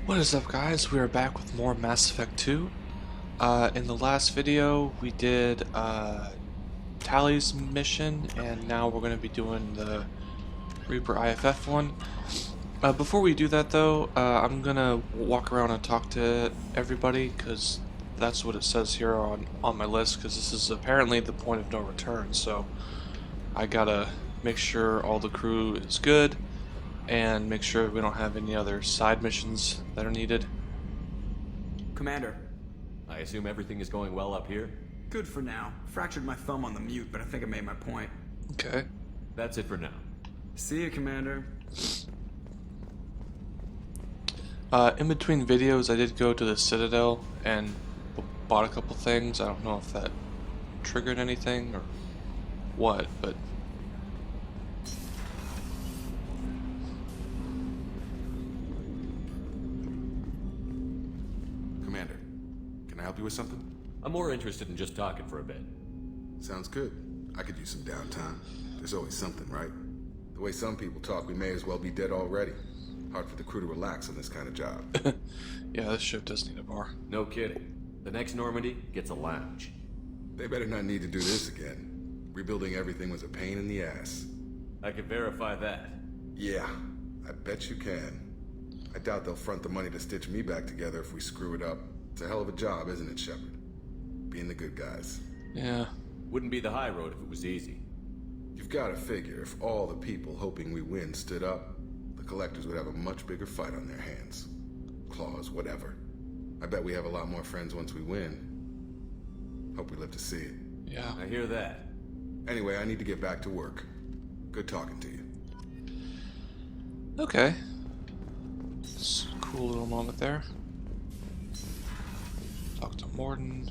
What is up, guys? We are back with more Mass Effect 2. In the last video we did Tally's mission, and now we're going to be doing the Reaper IFF one. Before we do that though, I'm going to walk around and talk to everybody, because that's what it says here on my list, because this is apparently the point of no return, so I gotta make sure all the crew is good and make sure we don't have any other side missions that are needed. Commander. I assume everything is going well up here? Good for now. Fractured my thumb on the mute, but I think I made my point. Okay. That's it for now. See you, Commander. In between videos I did go to the Citadel and bought a couple things. I don't know if that triggered anything or what, but Commander, can I help you with something? I'm more interested in just talking for a bit. Sounds good. I could use some downtime. There's always something, right? The way some people talk, we may as well be dead already. Hard for the crew to relax on this kind of job. yeah, this ship does need a bar. No kidding. The next Normandy gets a lounge. They better not need to do this again. Rebuilding everything was a pain in the ass. I can verify that. Yeah, I bet you can. I doubt they'll front the money to stitch me back together if we screw it up. It's a hell of a job, isn't it, Shepard? Being the good guys. Yeah. Wouldn't be the high road if it was easy. You've got to figure if all the people hoping we win stood up, the collectors would have a much bigger fight on their hands. Claws, whatever. I bet we have a lot more friends once we win. Hope we live to see it. Yeah. I hear that. Anyway, I need to get back to work. Good talking to you. Okay. It's a cool little moment there. Talk to Morden.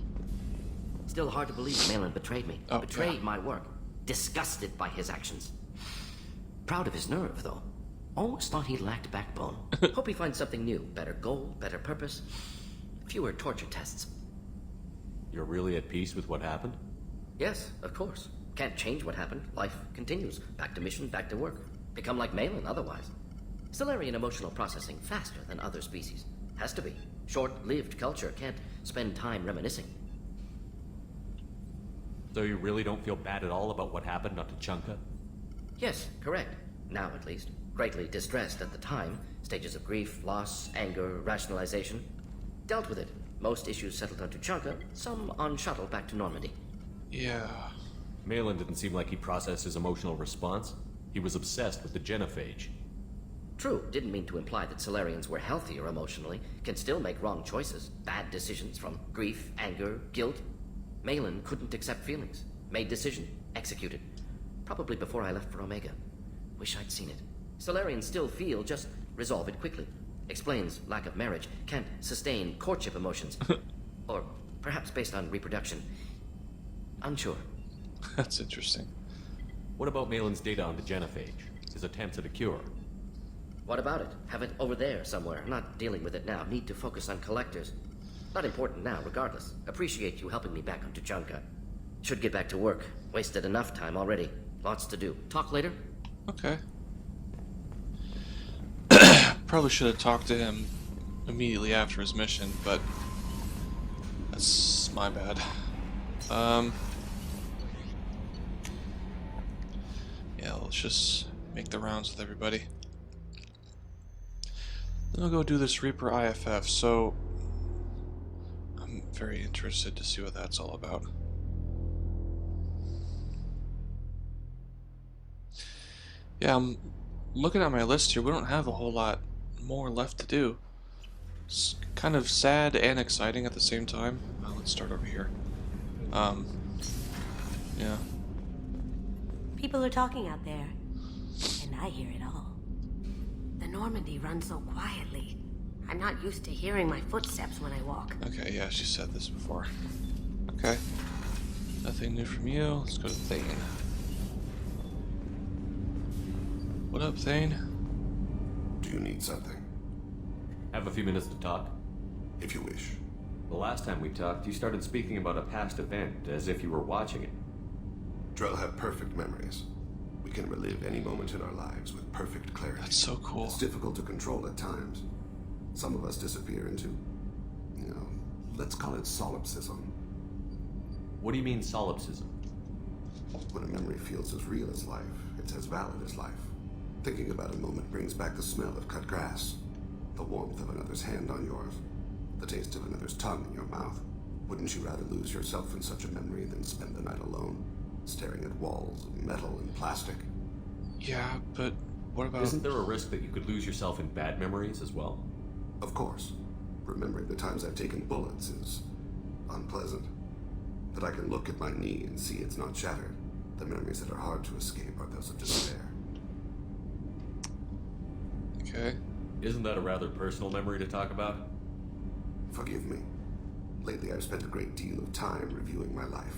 Still hard to believe Malin betrayed me. Oh, Betrayed yeah. my work. Disgusted by his actions. Proud of his nerve, though. Almost thought he lacked backbone. Hope he finds something new. Better goal, better purpose. Fewer torture tests. You're really at peace with what happened? Yes, of course. Can't change what happened. Life continues. Back to mission, back to work. Become like Malin otherwise. Stellarian emotional processing faster than other species. Has to be. Short-lived culture can't spend time reminiscing. So you really don't feel bad at all about what happened on Tuchanka? Yes, correct. Now at least. Greatly distressed at the time. Stages of grief, loss, anger, rationalization. Dealt with it. Most issues settled on Tuchanka, some on shuttle back to Normandy. Yeah. Malin didn't seem like he processed his emotional response. He was obsessed with the genophage. True, didn't mean to imply that Solarians were healthier emotionally, can still make wrong choices, bad decisions from grief, anger, guilt. Malin couldn't accept feelings, made decision, executed. Probably before I left for Omega. Wish I'd seen it. Solarians still feel, just resolve it quickly. Explains lack of marriage, can't sustain courtship emotions. Or perhaps based on reproduction. Unsure. That's interesting. What about Malin's data on the genophage? His attempts at a cure? What about it? Have it over there somewhere. Not dealing with it now. Need to focus on collectors. Not important now, regardless. Appreciate you helping me back on Tuchanka. Should get back to work. Wasted enough time already. Lots to do. Talk later? Okay. Probably should have talked to him immediately after his mission, but that's my bad. Yeah, let's just make the rounds with everybody. Then I'll go do this Reaper IFF, so I'm very interested to see what that's all about. Yeah, I'm looking at my list here. We don't have a whole lot more left to do. It's kind of sad and exciting at the same time. Let's start over here. Yeah. People are talking out there, and I hear it all. The Normandy runs so quietly. I'm not used to hearing my footsteps when I walk. Okay, yeah, she said this before. Okay. Nothing new from you. Let's go to Thane. What up, Thane? Do you need something? Have a few minutes to talk? If you wish. The last time we talked, you started speaking about a past event, as if you were watching it. Drell have perfect memories. We can relive any moment in our lives with perfect clarity. That's so cool. It's difficult to control at times. Some of us disappear into, let's call it solipsism. What do you mean solipsism? When a memory feels as real as life, it's as valid as life. Thinking about a moment brings back the smell of cut grass, the warmth of another's hand on yours, the taste of another's tongue in your mouth. Wouldn't you rather lose yourself in such a memory than spend the night alone, staring at walls of metal and plastic? Yeah, but what about... Isn't there a risk that you could lose yourself in bad memories as well? Of course. Remembering the times I've taken bullets is unpleasant. But I can look at my knee and see it's not shattered. The memories that are hard to escape are those of despair. Okay. Isn't that a rather personal memory to talk about? Forgive me. Lately I've spent a great deal of time reviewing my life.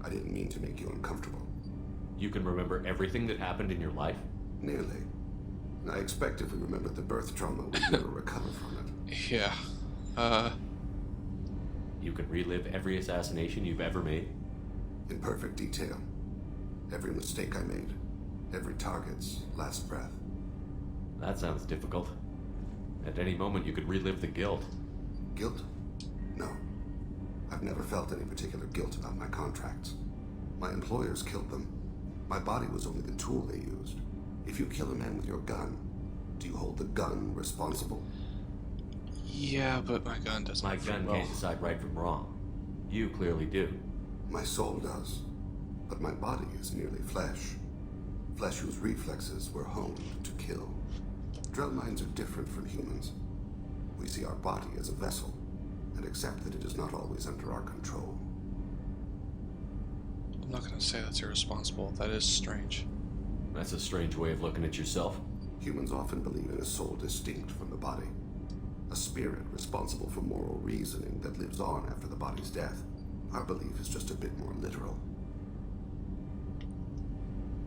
I didn't mean to make you uncomfortable. You can remember everything that happened in your life? Nearly. I expect if we remember the birth trauma, we'd never recover from it. Yeah. You can relive every assassination you've ever made? In perfect detail. Every mistake I made. Every target's last breath. That sounds difficult. At any moment you could relive the guilt. Guilt? No. I've never felt any particular guilt about my contracts. My employers killed them. My body was only the tool they used. If you kill a man with your gun, do you hold the gun responsible? Yeah, but my gun doesn't. My gun can't decide right from wrong. You clearly do. My soul does. But my body is merely flesh. Flesh whose reflexes were honed to kill. Drell minds are different from humans. We see our body as a vessel, and accept that it is not always under our control. I'm not gonna say that's irresponsible. That is strange. That's a strange way of looking at yourself. Humans often believe in a soul distinct from the body. A spirit responsible for moral reasoning that lives on after the body's death. Our belief is just a bit more literal.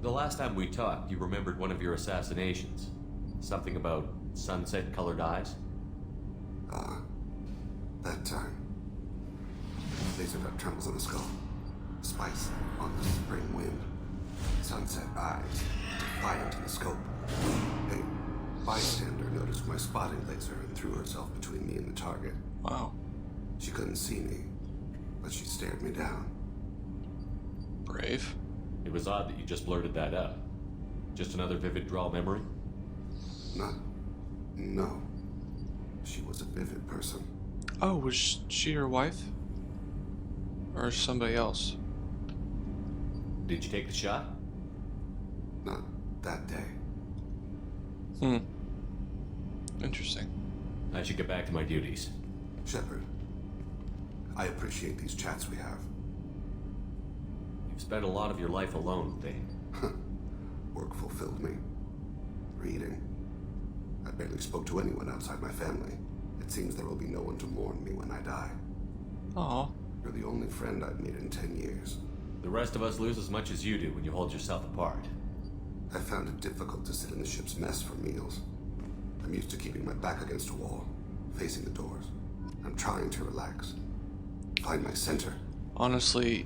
The last time we talked, you remembered one of your assassinations. Something about sunset-colored eyes? That time. Laser dot trembles on the skull. Spice on the spring wind. Sunset eyes, defiant in the scope. A bystander noticed my spotting laser and threw herself between me and the target. Wow. She couldn't see me, but she stared me down. Brave. It was odd that you just blurted that out. Just another vivid draw memory? No. She was a vivid person. Oh, was she your wife? Or somebody else? Did you take the shot? Not that day. Interesting. I should get back to my duties. Shepard, I appreciate these chats we have. You've spent a lot of your life alone, Thane. Work fulfilled me. Reading. I barely spoke to anyone outside my family. It seems there will be no one to mourn me when I die. Aw. You're the only friend I've made in 10 years. The rest of us lose as much as you do when you hold yourself apart. I found it difficult to sit in the ship's mess for meals. I'm used to keeping my back against a wall, facing the doors. I'm trying to relax. Find my center. Honestly,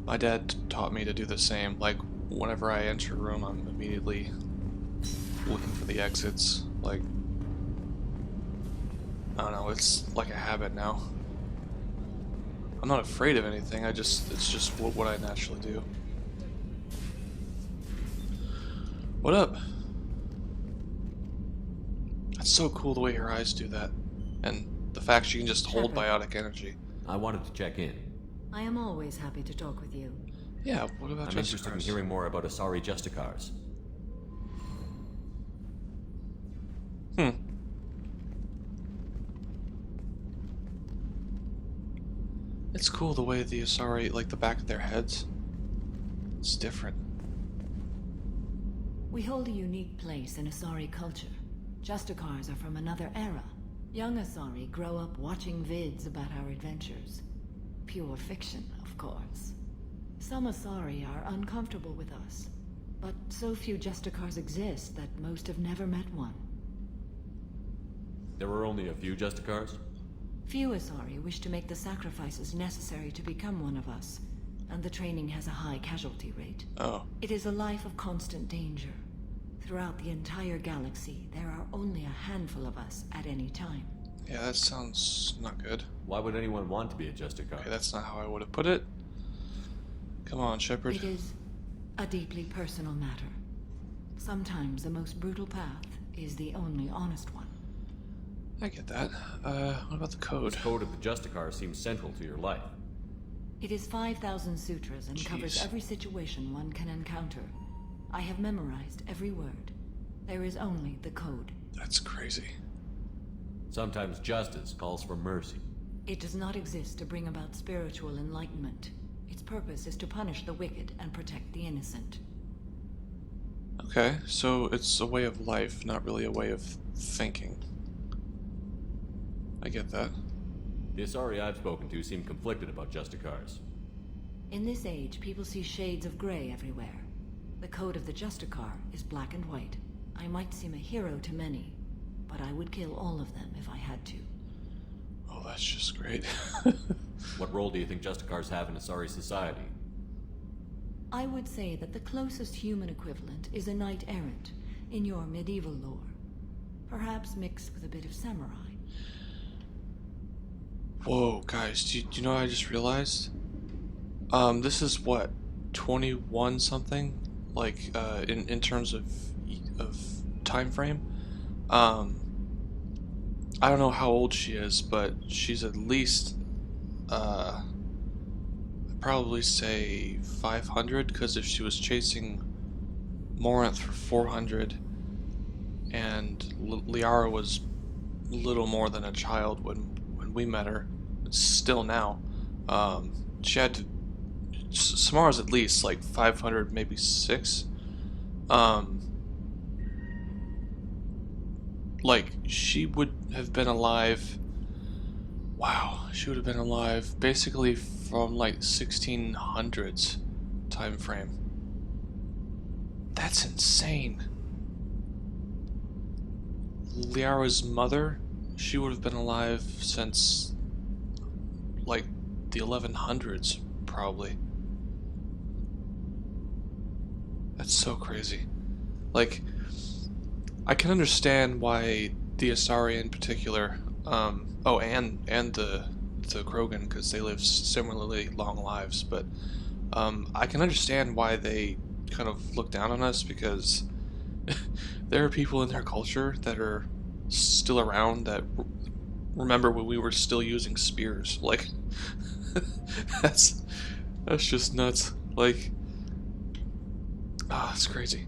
my dad taught me to do the same. Like, whenever I enter a room, I'm immediately looking for the exits. Like, I don't know, it's like a habit now. I'm not afraid of anything, it's just what I naturally do. What up? That's so cool the way her eyes do that. And the fact she can just hold biotic energy. I wanted to check in. I am always happy to talk with you. Yeah, what about I'm interested in Justicars? hearing more about Asari Justicars. It's cool the way the Asari, like the back of their heads. It's different. We hold a unique place in Asari culture. Justicars are from another era. Young Asari grow up watching vids about our adventures. Pure fiction, of course. Some Asari are uncomfortable with us, but so few Justicars exist that most have never met one. There were only a few Justicars? Few Asari wish to make the sacrifices necessary to become one of us, and the training has a high casualty rate. Oh. It is a life of constant danger. Throughout the entire galaxy, there are only a handful of us at any time. Yeah, that sounds not good. Why would anyone want to be a Justicar? Okay, that's not how I would have put it. Come on, Shepard. It is a deeply personal matter. Sometimes the most brutal path is the only honest one. I get that. What about the code? The code of the Justicar seems central to your life. It is 5,000 sutras and covers Jeez. every situation one can encounter. I have memorized every word. There is only the code. That's crazy. Sometimes justice calls for mercy. It does not exist to bring about spiritual enlightenment. Its purpose is to punish the wicked and protect the innocent. Okay, so it's a way of life, not really a way of thinking. I get that. The Asari I've spoken to seem conflicted about Justicars. In this age, people see shades of gray everywhere. The code of the Justicar is black and white. I might seem a hero to many, but I would kill all of them if I had to. Oh, that's just great. What role do you think Justicars have in Asari society? I would say that the closest human equivalent is a knight-errant in your medieval lore. Perhaps mixed with a bit of samurai. Whoa, guys, do you know what I just realized? This is what, 21 something? Like, in terms of time frame? I don't know how old she is, but she's at least, I'd probably say 500, because if she was chasing Morinth for 400, and Liara was little more than a child when we met her, still now, she had to, Samara's at least like 500, maybe 6. Like, she would have been alive, wow, she would have been alive basically from like 1600s time frame. That's insane. Liara's mother, she would have been alive since like the 1100s, probably. That's so crazy. Like, I can understand why the Asari in particular, oh, and the Krogan, because they live similarly long lives, but I can understand why they kind of look down on us, because there are people in their culture that are still around that remember when we were still using spears. Like, that's just nuts. Like, it's crazy.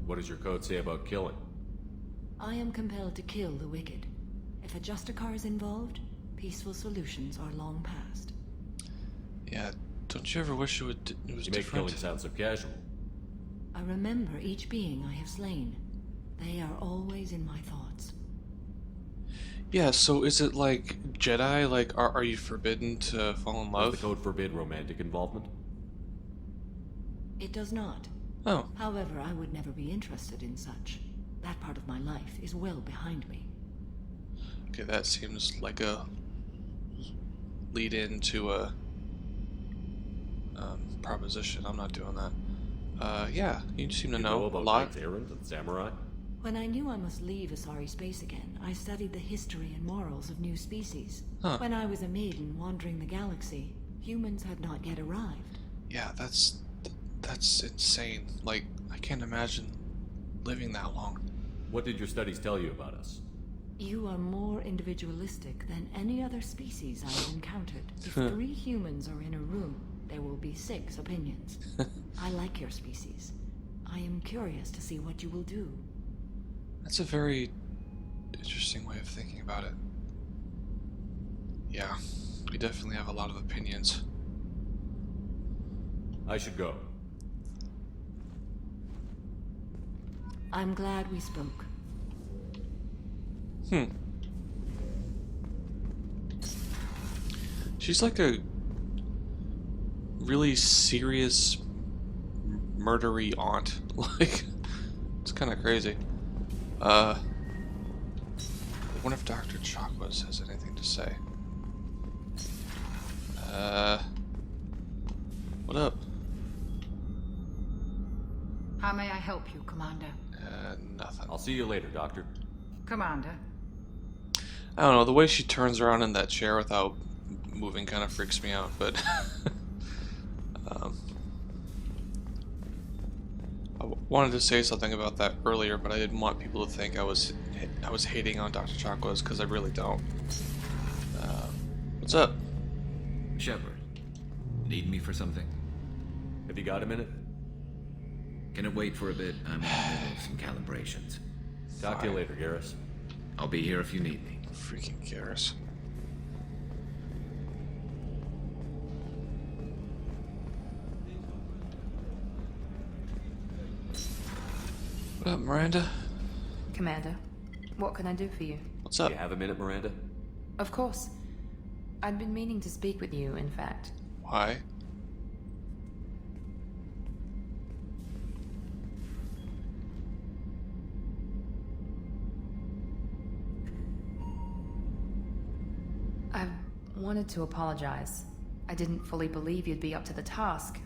What does your code say about killing? I am compelled to kill the wicked. If a Justicar is involved, peaceful solutions are long past. Yeah, don't you ever wish it was You make different? killing sound so casual. I remember each being I have slain. They are always in my thoughts. Yeah, so is it like Jedi? Like, are you forbidden to fall in Does love? the code forbid romantic involvement? It does not. Oh, However, I would never be interested in such. That part of my life is well behind me. okay, that seems like a lead into a proposition. I'm not doing that. Yeah, you seem to You know a about lot. knights errant and samurai? When I knew I must leave Asari space again, I studied the history and morals of new species. Huh. When I was a maiden wandering the galaxy, humans had not yet arrived. Yeah, that's insane. Like, I can't imagine living that long. What did your studies tell you about us? You are more individualistic than any other species I have encountered. If 3 humans are in a room, there will be 6 opinions. I like your species. I am curious to see what you will do. That's a very interesting way of thinking about it. Yeah, we definitely have a lot of opinions. I should go. I'm glad we spoke. She's like a really serious murdery aunt. Like, it's kind of crazy. I wonder if Dr. Chakwas has anything to say. What up? How may I help you, Commander? Nothing. I'll see you later, Doctor. Commander. I don't know, the way she turns around in that chair without moving kind of freaks me out, but I wanted to say something about that earlier, but I didn't want people to think I was hating on Dr. Chakwas, because I really don't. What's up? Shepard, need me for something? Have you got a minute? Can it wait for a bit? I'm in the middle of some calibrations. Talk to you later, Garrus. I'll be here if you need me. Freaking Garrus. What up, Miranda? Commander, what can I do for you? What's Do up? you have a minute, Miranda? Of course. I'd been meaning to speak with you, in fact. Why? I wanted to apologize. I didn't fully believe you'd be up to the task,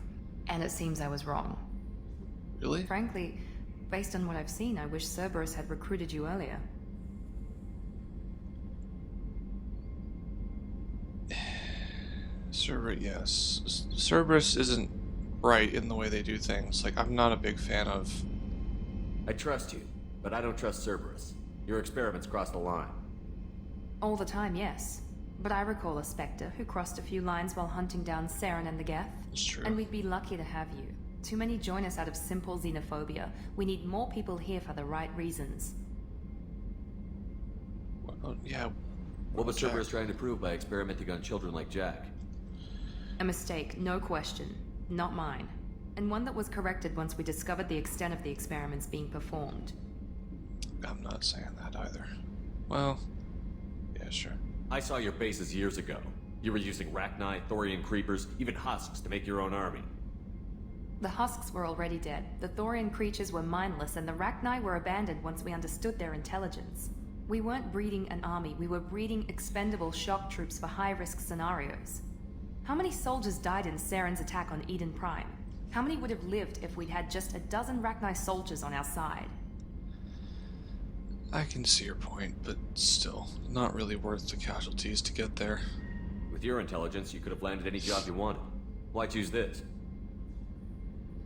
and it seems I was wrong. Really? Frankly, based on what I've seen, I wish Cerberus had recruited you earlier. Yes. Cerberus isn't right in the way they do things. Like, I'm not a big fan of... I trust you, but I don't trust Cerberus. Your experiments crossed the line. All the time, yes. But I recall a Spectre who crossed a few lines while hunting down Saren and the Geth. It's true. And we'd be lucky to have you. Too many join us out of simple xenophobia. We need more people here for the right reasons. Well, yeah. What was Jack? Cerberus trying to prove by experimenting on children like Jack? A mistake, no question. Not mine. And one that was corrected once we discovered the extent of the experiments being performed. I'm not saying that either. Well, yeah, sure. I saw your bases years ago. You were using Rachni, Thorian creepers, even husks to make your own army. The husks were already dead, the Thorian creatures were mindless, and the Rachni were abandoned once we understood their intelligence. We weren't breeding an army, we were breeding expendable shock troops for high-risk scenarios. How many soldiers died in Saren's attack on Eden Prime? How many would have lived if we'd had just a dozen Rachni soldiers on our side? I can see your point, but still, not really worth the casualties to get there. With your intelligence, you could have landed any job you wanted. Why choose this?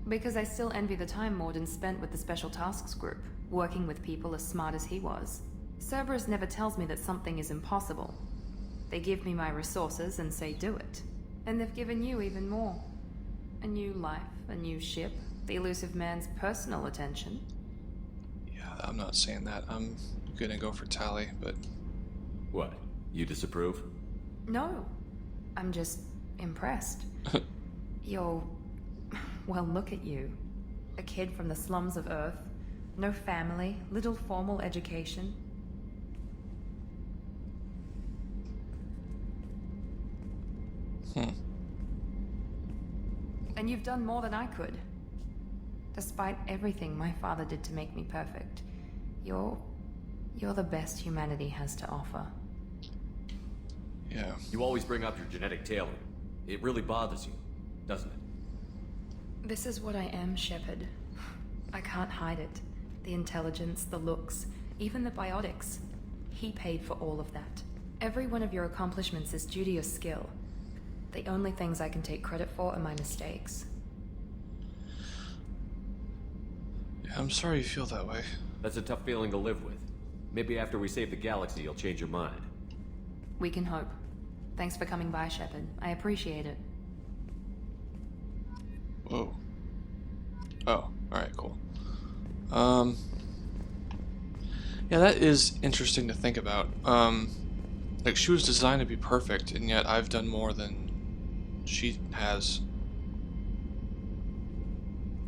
Because I still envy the time Morden spent with the Special Tasks Group, working with people as smart as he was. Cerberus never tells me that something is impossible. They give me my resources and say do it. And they've given you even more. A new life, a new ship, the elusive man's personal attention. Yeah, I'm not saying that. I'm gonna go for Tally, but... What? You disapprove? No. I'm just impressed. You're... Well, look at you. A kid from the slums of Earth. No family, little formal education. And you've done more than I could. Despite everything my father did to make me perfect, you're the best humanity has to offer. Yeah. You always bring up your genetic tailoring. It really bothers you, doesn't it? This is what I am, Shepard. I can't hide it. The intelligence, the looks, even the biotics. He paid for all of that. Every one of your accomplishments is due to your skill. The only things I can take credit for are my mistakes. Yeah, I'm sorry you feel that way. That's a tough feeling to live with. Maybe after we save the galaxy, you'll change your mind. We can hope. Thanks for coming by, Shepard. I appreciate it. Whoa. Oh, alright, cool. Yeah, that is interesting to think about. Like, she was designed to be perfect, and yet I've done more than she has.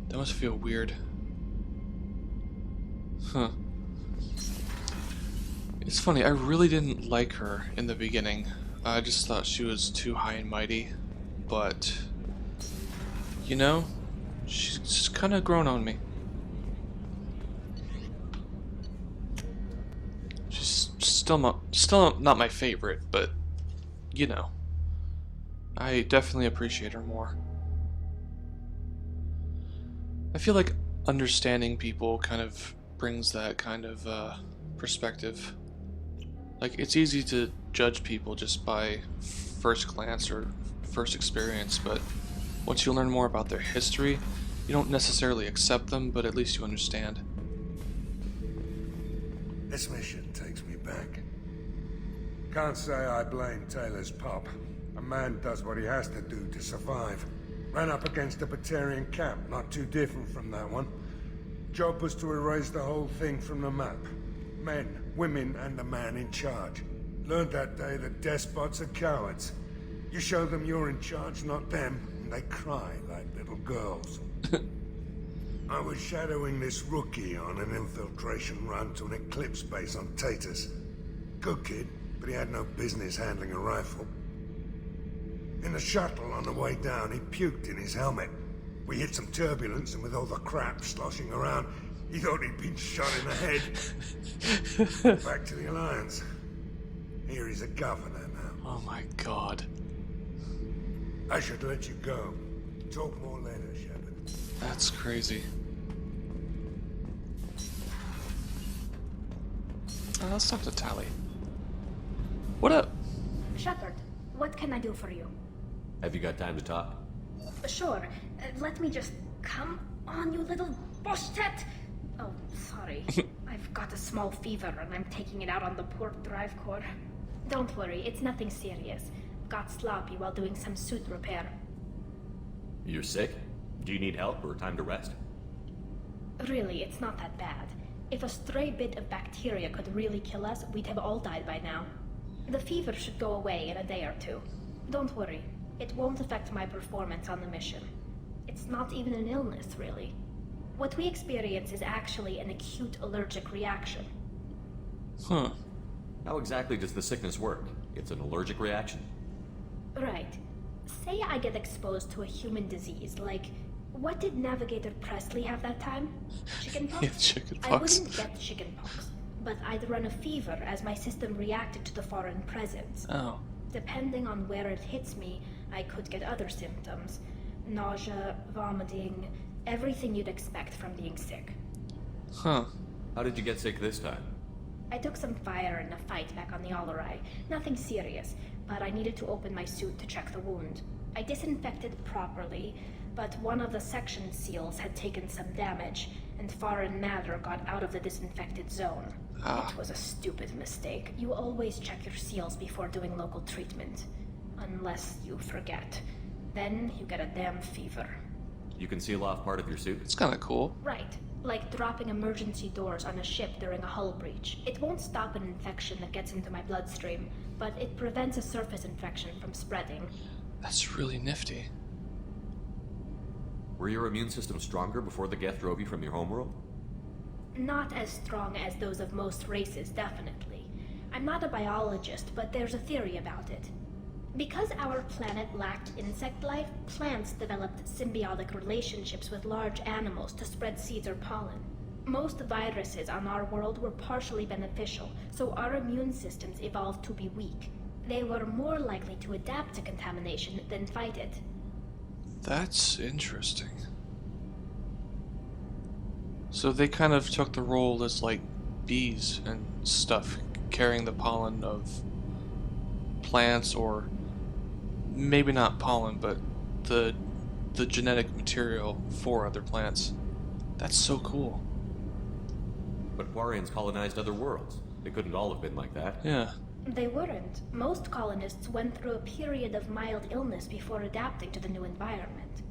That must feel weird. Huh. It's funny, I really didn't like her in the beginning. I just thought she was too high and mighty. But, you know, she's kind of grown on me. She's still not my favorite, but, you know, I definitely appreciate her more. I feel like understanding people kind of brings that kind of perspective. Like, it's easy to judge people just by first glance or first experience, but once you learn more about their history, you don't necessarily accept them, but at least you understand. This mission takes me back. Can't say I blame Taylor's pop. A man does what he has to do to survive. Ran up against a Batarian camp, not too different from that one. Job was to erase the whole thing from the map. Men, women, and the man in charge. Learned that day that despots are cowards. You show them you're in charge, not them, and they cry like little girls. I was shadowing this rookie on an infiltration run to an Eclipse base on Tatus. Good kid, but he had no business handling a rifle. In the shuttle on the way down, he puked in his helmet. We hit some turbulence, and with all the crap sloshing around, he thought he'd been shot in the head. Back to the Alliance. Here he's a governor now. Oh my god. I should let you go. Talk more later, Shepard. That's crazy. Let's talk to Tally. What up? Shepard, what can I do for you? Have you got time to talk? Sure. Let me just... Come on, you little boshtet! Oh, sorry. I've got a small fever and I'm taking it out on the port drive core. Don't worry, it's nothing serious. Got sloppy while doing some suit repair. You're sick? Do you need help or time to rest? Really, it's not that bad. If a stray bit of bacteria could really kill us, we'd have all died by now. The fever should go away in a day or two. Don't worry, it won't affect my performance on the mission. It's not even an illness, really. What we experience is actually an acute allergic reaction. Huh. How exactly does the sickness work? It's an allergic reaction? Right. Say I get exposed to a human disease, like... What did Navigator Presley have that time? Chickenpox? Yeah, chickenpox. I wouldn't get chickenpox, but I'd run a fever as my system reacted to the foreign presence. Oh. Depending on where it hits me, I could get other symptoms. Nausea, vomiting, everything you'd expect from being sick. Huh. How did you get sick this time? I took some fire in a fight back on the Allerai. Nothing serious, but I needed to open my suit to check the wound. I disinfected properly, but one of the section seals had taken some damage, and foreign matter got out of the disinfected zone. It was a stupid mistake. You always check your seals before doing local treatment. Unless you forget. Then you get a damn fever. You can seal off part of your suit? It's kinda cool. Right. Like dropping emergency doors on a ship during a hull breach. It won't stop an infection that gets into my bloodstream, but it prevents a surface infection from spreading. That's really nifty. Were your immune system stronger before the Geth drove you from your homeworld? Not as strong as those of most races, definitely. I'm not a biologist, but there's a theory about it. Because our planet lacked insect life, plants developed symbiotic relationships with large animals to spread seeds or pollen. Most viruses on our world were partially beneficial, so our immune systems evolved to be weak. They were more likely to adapt to contamination than fight it. That's interesting. So they kind of took the role as like bees and stuff, carrying the pollen of plants, or maybe not pollen, but the genetic material for other plants. That's so cool. But Quarians colonized other worlds. They couldn't all have been like that. Yeah. They weren't. Most colonists went through a period of mild illness before adapting to the new environment.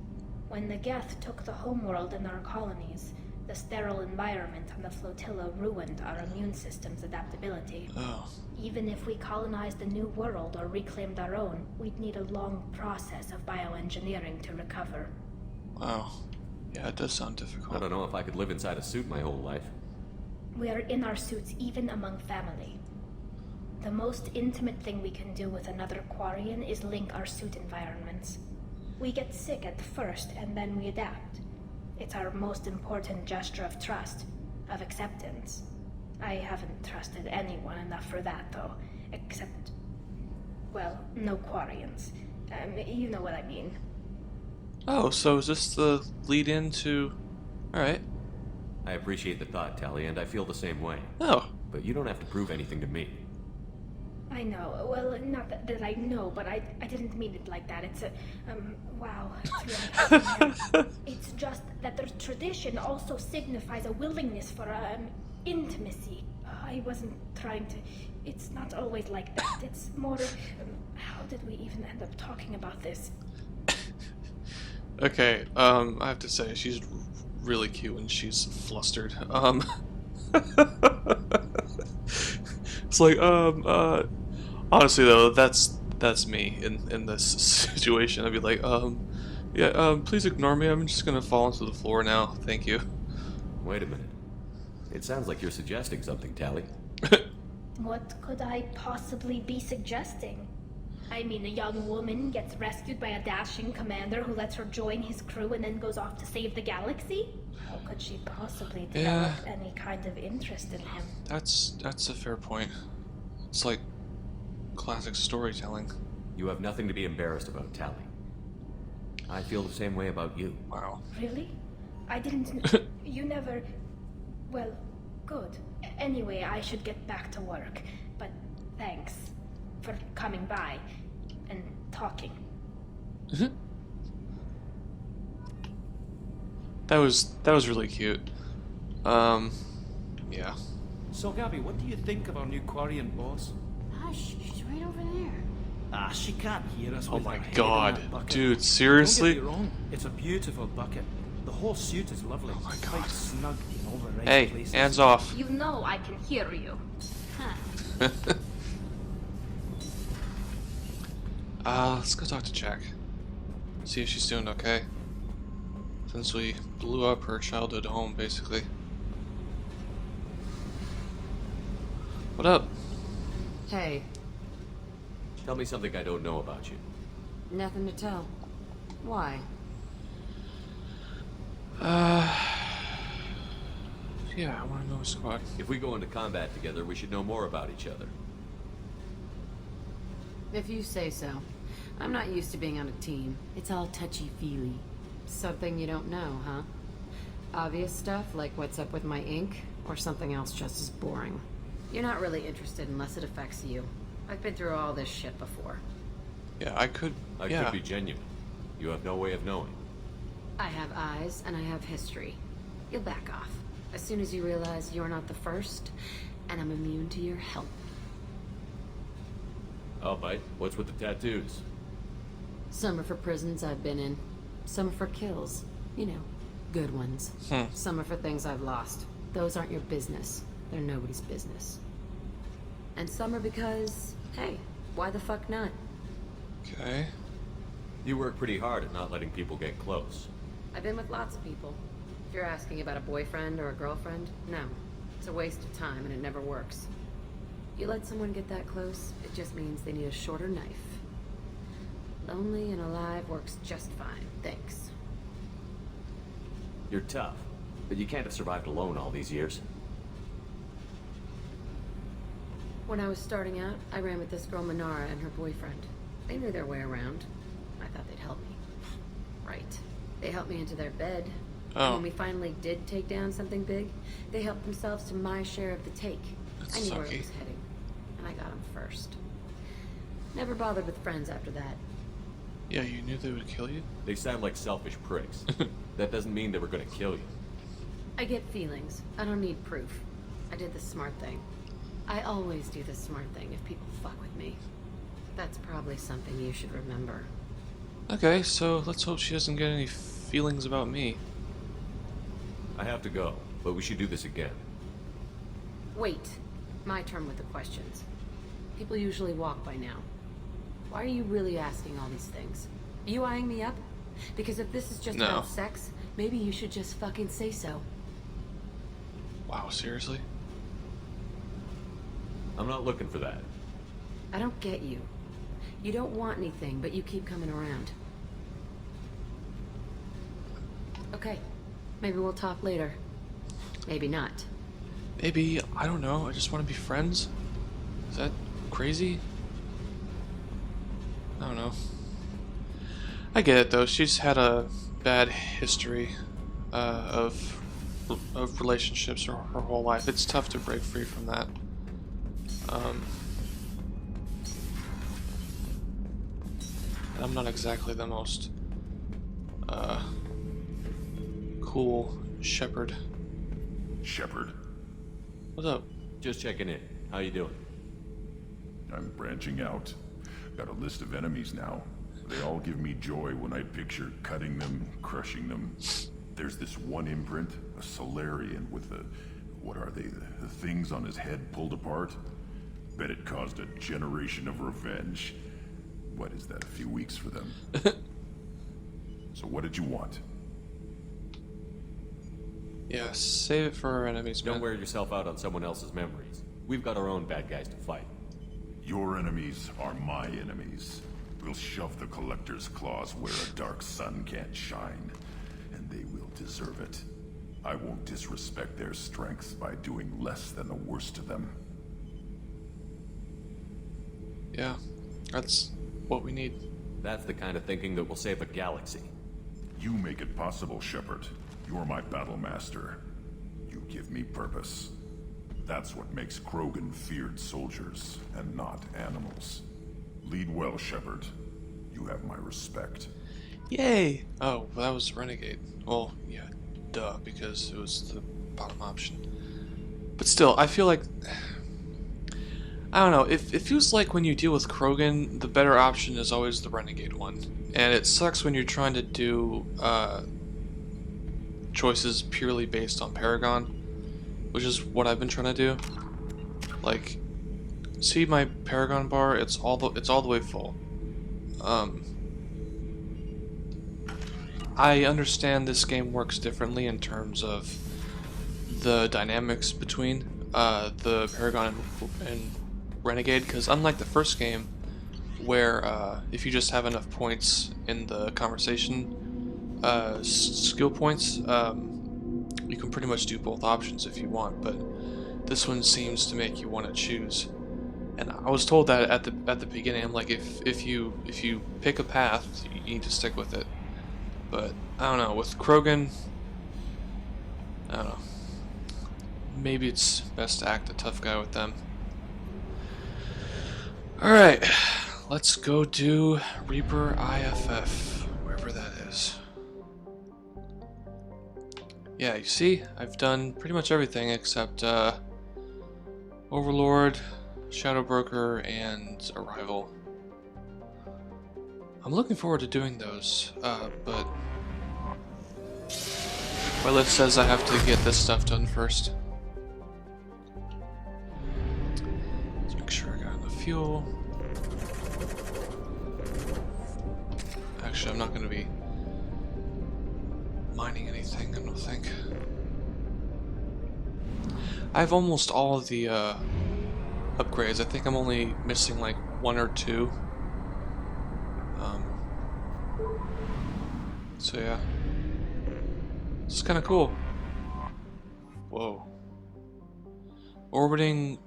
When the Geth took the homeworld in our colonies, the sterile environment on the flotilla ruined our immune system's adaptability. Oh. Even if we colonized a new world or reclaimed our own, we'd need a long process of bioengineering to recover. Wow. Yeah, it does sound difficult. I don't know if I could live inside a suit my whole life. We are in our suits even among family. The most intimate thing we can do with another Quarian is link our suit environments. We get sick at first, and then we adapt. It's our most important gesture of trust, of acceptance. I haven't trusted anyone enough for that, though. Except... well, no Quarians. You know what I mean. Oh, so is this the lead-in to... Alright. I appreciate the thought, Tally, and I feel the same way. Oh. But you don't have to prove anything to me. I know. Well, not that I know, but I didn't mean it like that. It's a, wow. It's really it's just that their tradition also signifies a willingness for, intimacy. I wasn't trying to... It's not always like that. It's more, how did we even end up talking about this? Okay, I have to say, she's really cute when she's flustered. It's like, honestly though, that's me in this situation. I'd be like, yeah, please ignore me. I'm just gonna fall into the floor now. Thank you. Wait a minute. It sounds like you're suggesting something, Tally. What could I possibly be suggesting? I mean, a young woman gets rescued by a dashing commander who lets her join his crew and then goes off to save the galaxy? How could she possibly develop any kind of interest in him? That's a fair point. It's like classic storytelling. You have nothing to be embarrassed about, Tally. I feel the same way about you. Wow. Really? I didn't... You never... Well, good. Anyway, I should get back to work. But thanks for coming by and talking. That was really cute. Yeah. So, Gabby, what do you think of our new Quarian boss? Hush, she's right over there. Ah, she can't hear us. Oh with my her head in god, that bucket. dude, seriously? Don't get me wrong, it's a beautiful bucket. The whole suit is lovely. Oh my god. Quite snug in all the right Hey, places. hands off. You know I can hear you. Let's go talk to Jack. See if she's doing okay. Since we blew up her childhood home, basically. What up? Hey, Tell me something I don't know about you. nothing to tell. Why? Yeah, I want to know a squad. If we go into combat together, we should know more about each other. If you say so. I'm not used to being on a team. It's all touchy-feely. Something you don't know, huh? Obvious stuff, like what's up with my ink, or something else just as boring. You're not really interested unless it affects you. I've been through all this shit before. Yeah, I could be genuine. You have no way of knowing. I have eyes, and I have history. You'll back off. As soon as you realize you're not the first, and I'm immune to your help. I'll bite. What's with the tattoos? Some are for prisons I've been in. Some are for kills. You know, good ones. Some are for things I've lost. Those aren't your business. They're nobody's business. And some are because, hey, why the fuck not? Okay. You work pretty hard at not letting people get close. I've been with lots of people. If you're asking about a boyfriend or a girlfriend, no. It's a waste of time and it never works. You let someone get that close, it just means they need a shorter knife. Lonely and alive works just fine, thanks. You're tough, but you can't have survived alone all these years. When I was starting out, I ran with this girl Minara and her boyfriend. They knew their way around. I thought they'd help me. Right. They helped me into their bed. And when we finally did take down something big, they helped themselves to my share of the take. I knew where it was heading. And I got them first. Never bothered with friends after that. Yeah, you knew they would kill you? They sound like selfish pricks. That doesn't mean they were gonna kill you. I get feelings. I don't need proof. I did the smart thing. I always do the smart thing if people fuck with me. That's probably something you should remember. Okay, so let's hope she doesn't get any feelings about me. I have to go, but we should do this again. Wait. My turn with the questions. People usually walk by now. Why are you really asking all these things? Are you eyeing me up? Because if this is just about sex, maybe you should just fucking say so. Wow, seriously? I'm not looking for that. I don't get you. You don't want anything, but you keep coming around. Okay. Maybe we'll talk later. Maybe not. Maybe, I don't know, I just want to be friends? Is that crazy? I don't know. I get it though, she's had a bad history of of relationships her whole life. It's tough to break free from that. And I'm not exactly the most cool shepherd. Shepherd? What's up? Just checking in. How you doing? I'm branching out. Got a list of enemies now. They all give me joy when I picture cutting them, crushing them. There's this one imprint, a Solarian with the... what are they? The things on his head pulled apart? Bet it caused a generation of revenge. What is that, a few weeks for them? So what did you want? Yeah, save it for our enemies, man. Don't wear yourself out on someone else's memories. We've got our own bad guys to fight. Your enemies are my enemies. We'll shove the Collector's claws where a dark sun can't shine, and they will deserve it. I won't disrespect their strengths by doing less than the worst of them. Yeah, that's what we need. That's the kind of thinking that will save a galaxy. You make it possible, Shepard. You're my battle master. You give me purpose. That's what makes Krogan feared soldiers and not animals. Lead well, Shepard. You have my respect. Yay! Oh, well, that was Renegade. Well, yeah, duh, because it was the bottom option. But still, I feel like... I don't know, it feels like when you deal with Krogan, the better option is always the Renegade one. And it sucks when you're trying to do choices purely based on Paragon, which is what I've been trying to do. Like, see my Paragon bar? It's all the way full. I understand this game works differently in terms of the dynamics between the Paragon and Renegade, because unlike the first game, where if you just have enough points in the conversation skill points, you can pretty much do both options if you want. But this one seems to make you want to choose. And I was told that at the beginning, I'm like, if you pick a path, you need to stick with it. But I don't know, with Krogan, I don't know. Maybe it's best to act a tough guy with them. Alright, let's go do Reaper IFF, wherever that is. Yeah, you see, I've done pretty much everything except Overlord, Shadow Broker, and Arrival. I'm looking forward to doing those, but my list says I have to get this stuff done first. Let's make sure I got enough fuel. Actually, I'm not going to be mining anything, I don't think. I have almost all of the upgrades. I think I'm only missing like 1 or 2. So yeah, this is kind of cool. Whoa. Orbiting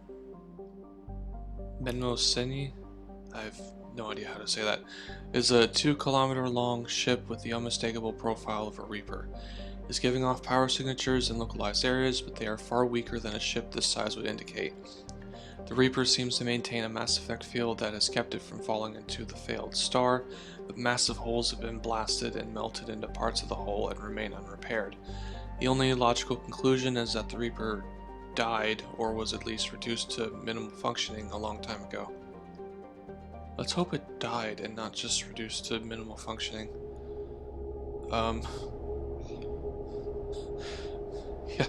Menmoseni, I have no idea how to say that, is a 2-kilometer long ship with the unmistakable profile of a Reaper. It's giving off power signatures in localized areas, but they are far weaker than a ship this size would indicate. The Reaper seems to maintain a Mass Effect field that has kept it from falling into the failed star, but massive holes have been blasted and melted into parts of the hull and remain unrepaired. The only logical conclusion is that the Reaper died, or was at least reduced to minimal functioning a long time ago. Let's hope it died and not just reduced to minimal functioning. Yeah.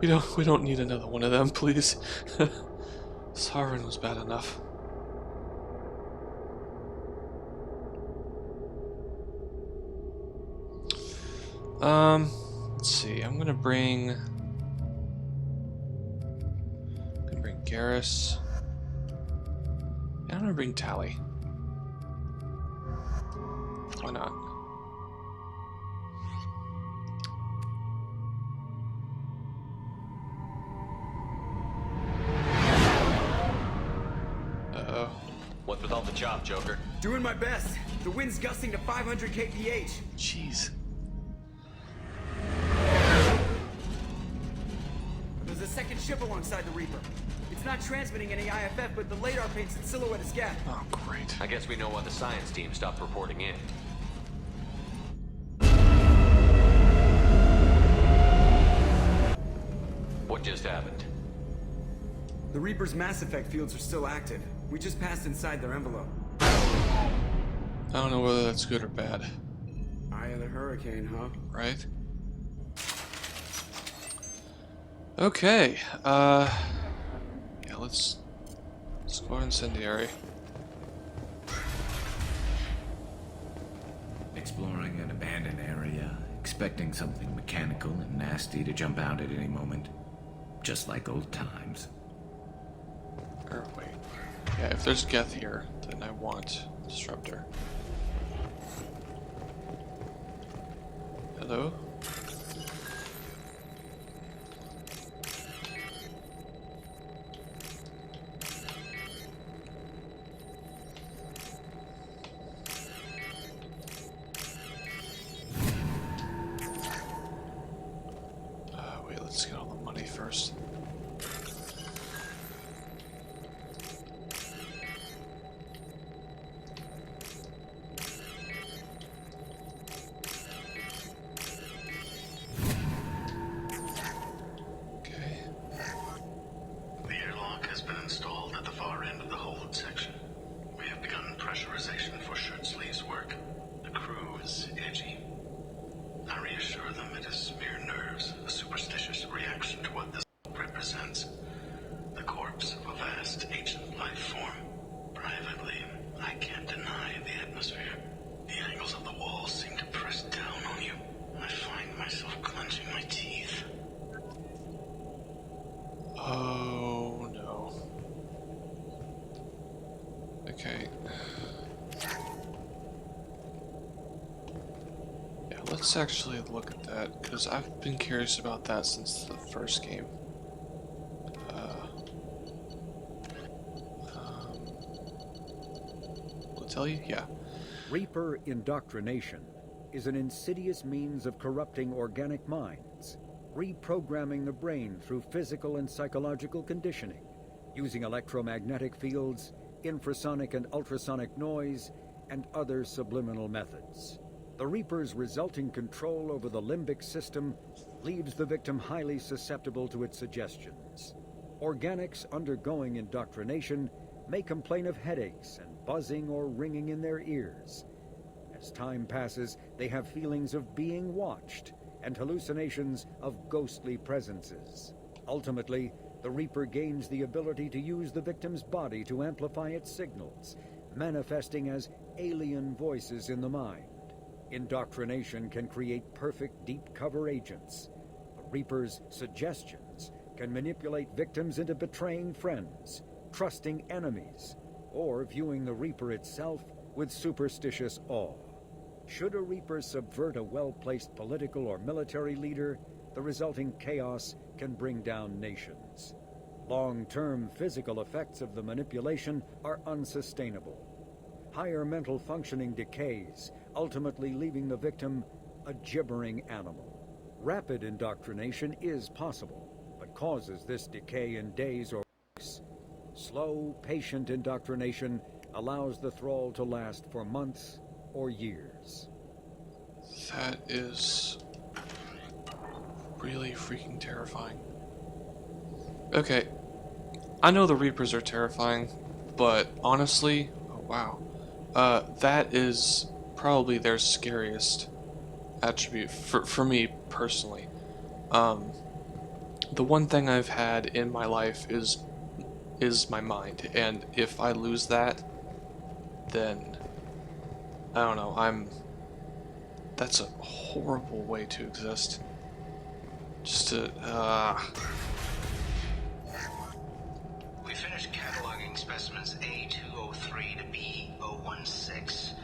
We don't need another one of them, please. Sovereign was bad enough. Let's see. I'm gonna bring Garrus. And I'm gonna bring Tally. Why not? What's with all the chop, Joker? Doing my best. The wind's gusting to 500 kph. Jeez. ship alongside the Reaper. It's not transmitting any IFF, but the radar paints its silhouette as gas. Oh, great. I guess we know why the science team stopped reporting in. What just happened? The Reaper's mass effect fields are still active. We just passed inside their envelope. I don't know whether that's good or bad. Eye of the hurricane, huh? Right? Okay, yeah, let's go incendiary. Exploring an abandoned area, expecting something mechanical and nasty to jump out at any moment. Just like old times. Or wait. Yeah, if there's Geth here, then I want Disruptor. Hello? Wait, let's get all the money first. The airlock has been installed at the far end of the hold section. We have begun pressurization for shirt sleeves work. The crew is edgy. I reassure them it is mere nerves, a superstitious reaction to what this represents. The corpse of a vast ancient life form. Privately, I can't deny the atmosphere. The angles of the walls seem to press down on you. I find myself clenching my teeth. Oh no. Okay. Yeah, let's actually look at that, because I've been curious about that since the first game. Will it tell you? Yeah. Reaper indoctrination is an insidious means of corrupting organic minds, reprogramming the brain through physical and psychological conditioning, using electromagnetic fields, infrasonic and ultrasonic noise, and other subliminal methods. The Reaper's resulting control over the limbic system leaves the victim highly susceptible to its suggestions. Organics undergoing indoctrination may complain of headaches and buzzing or ringing in their ears. As time passes, they have feelings of being watched and hallucinations of ghostly presences. Ultimately, the Reaper gains the ability to use the victim's body to amplify its signals, manifesting as alien voices in the mind. Indoctrination can create perfect deep cover agents. The Reaper's suggestions can manipulate victims into betraying friends, trusting enemies, or viewing the Reaper itself with superstitious awe. Should a Reaper subvert a well-placed political or military leader, the resulting chaos can bring down nations. Long-term physical effects of the manipulation are unsustainable. Higher mental functioning decays, ultimately leaving the victim a gibbering animal. Rapid indoctrination is possible, but causes this decay in days or weeks. Slow, patient indoctrination allows the thrall to last for months or years. That is really freaking terrifying. Okay, I know the Reapers are terrifying, but honestly, oh wow, that is probably their scariest attribute for me personally. The one thing I've had in my life is my mind, and if I lose that, then I don't know, that's a horrible way to exist. Just to, We finished cataloging specimens A203 to B016.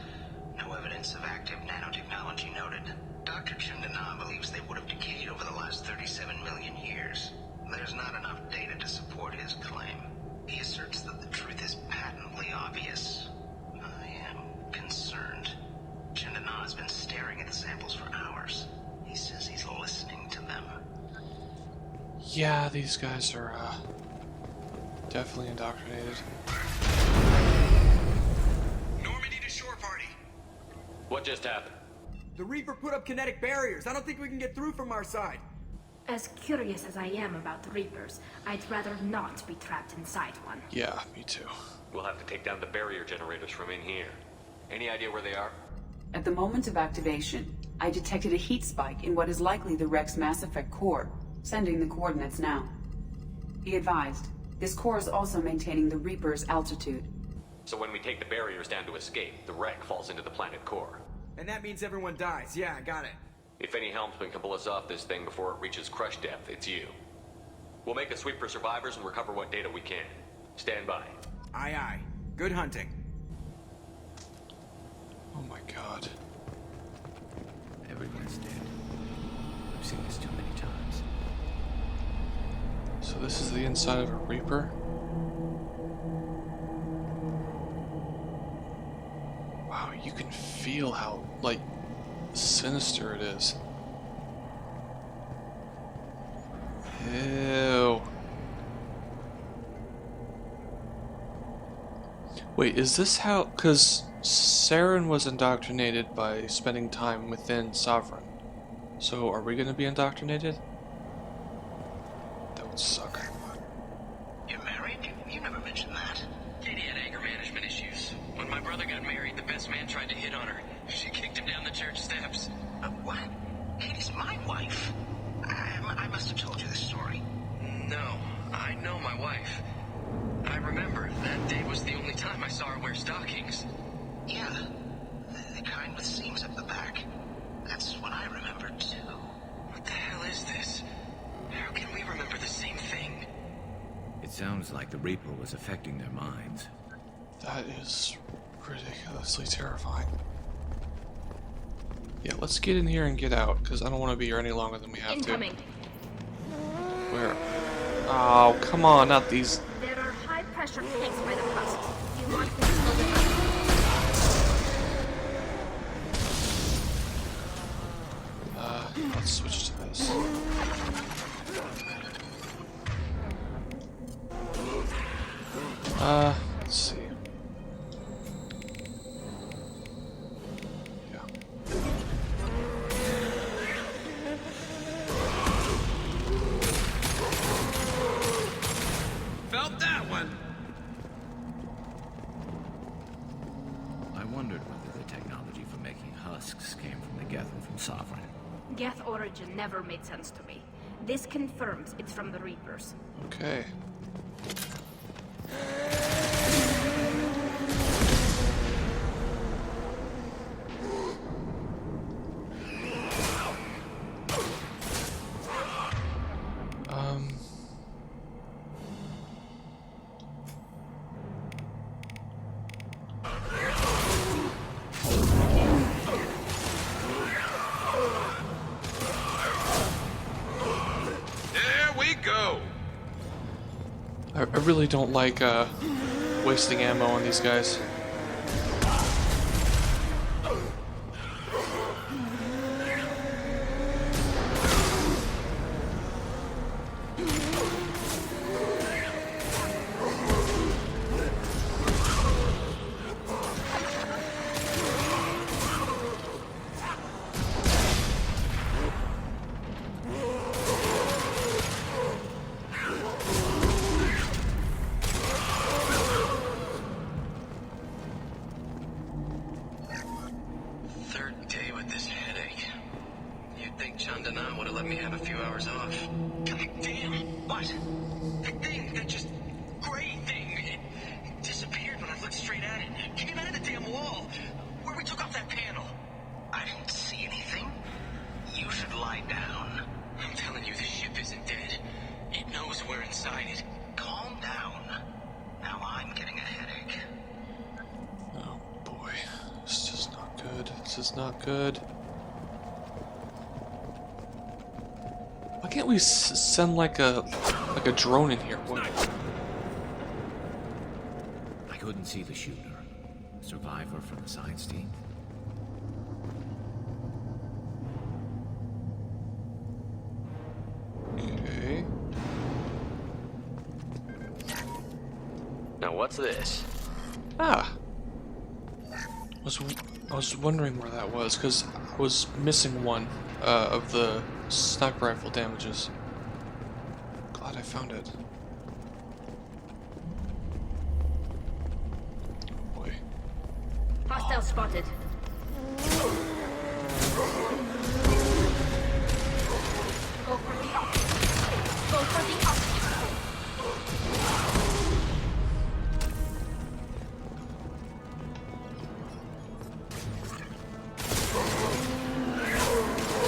No evidence of active nanotechnology noted. Dr. Chindana believes they would have decayed over the last 37 million years. There's not enough data to support his claim. He asserts that the truth is patently obvious. I am concerned. Chindana has been staring at the samples for hours. He says he's listening to them. Yeah, these guys are definitely indoctrinated. Normandy to shore party. What just happened? The Reaper put up kinetic barriers. I don't think we can get through from our side. As curious as I am about the Reapers, I'd rather not be trapped inside one. Yeah, me too. We'll have to take down the barrier generators from in here. Any idea where they are? At the moment of activation, I detected a heat spike in what is likely the wreck's Mass Effect core, sending the coordinates now. Be advised, this core is also maintaining the Reaper's altitude. So when we take the barriers down to escape, the wreck falls into the planet core. And that means everyone dies. Yeah, I got it. If any helmsman can pull us off this thing before it reaches crush depth, it's you. We'll make a sweep for survivors and recover what data we can. Stand by. Aye, aye. Good hunting. Oh my god. Everyone's dead. I've seen this too many times. So this is the inside of a Reaper? Wow, you can feel how, like, sinister it is. Ew. Wait, is this how... Because Saren was indoctrinated by spending time within Sovereign. So are we going to be indoctrinated? That would suck. You're married? You never mentioned that. Katie had anger management issues. When my brother got married, the best man tried to hit on her. She kicked him down the church steps. What? Katie's my wife. I must have told you this story. No, I know my wife. I remember that day was the only time I saw her wear stockings. Yeah, the kind with seams up the back. That's what I remembered too. What the hell is this? How can we remember the same thing? It sounds like the Reaper was affecting their minds. That is ridiculously terrifying. Yeah, let's get in here and get out, because I don't want to be here any longer than we have Incoming. to. Where? Oh, come on, not these. There are high-pressure tanks by the husks. You want me to slow them down? Let's switch to this. Let's see. Yeah. Felt that one. I wondered whether the technology for making husks came from the Geth or from Sovereign. Geth origin never made sense to me. This confirms it's from the Reapers. Okay. I really don't like wasting ammo on these guys. This is not good. Why can't we send like a drone in here? What? I couldn't see the shooter. Survivor from the science team. Okay. Now what's this? Ah. I was wondering where that was, because I was missing one of the sniper rifle damages. Glad I found it. Oh boy. Hostile spotted. Go for the up. Go for the up.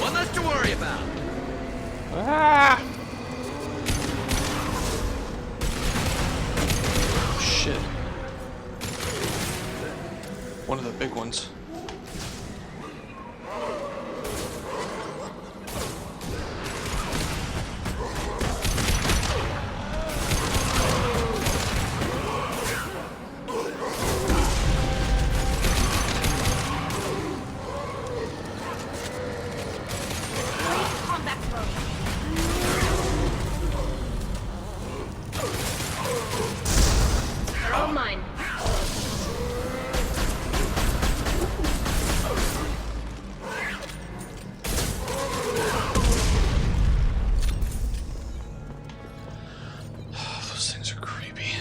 One less to worry about. Ah! Oh, shit. One of the big ones. They're all mine. Those things are creepy.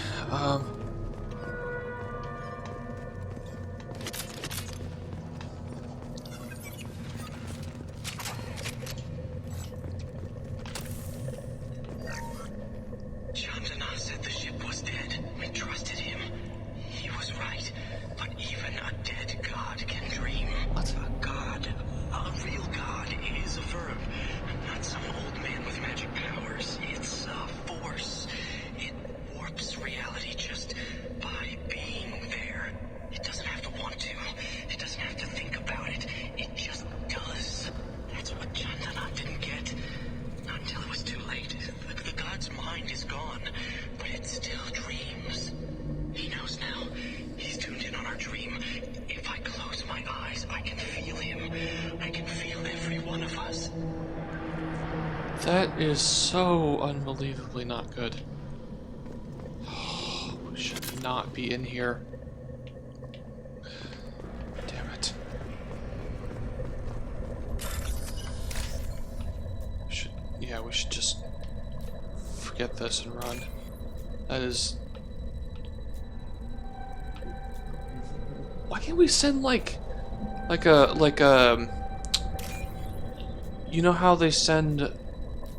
Chandana said the ship was dead. We trusted him. He was right. But even a dead god can dream. What? A god, a real god, is a verb. Not some old man with magic powers. It's a force. It warps reality just by being there. It doesn't have to want to. It doesn't have to think about it. It just does. That's what Chandana didn't get. Not until it was too late. The god's mind is gone, but it still dreams. He knows now. He's tuned in on our dream. If I close my eyes, I can feel him. I can feel every one of us. That is so unbelievably not good. We should not be in here. Damn it. We should just forget this and run. That is... Why can't we send you know how they send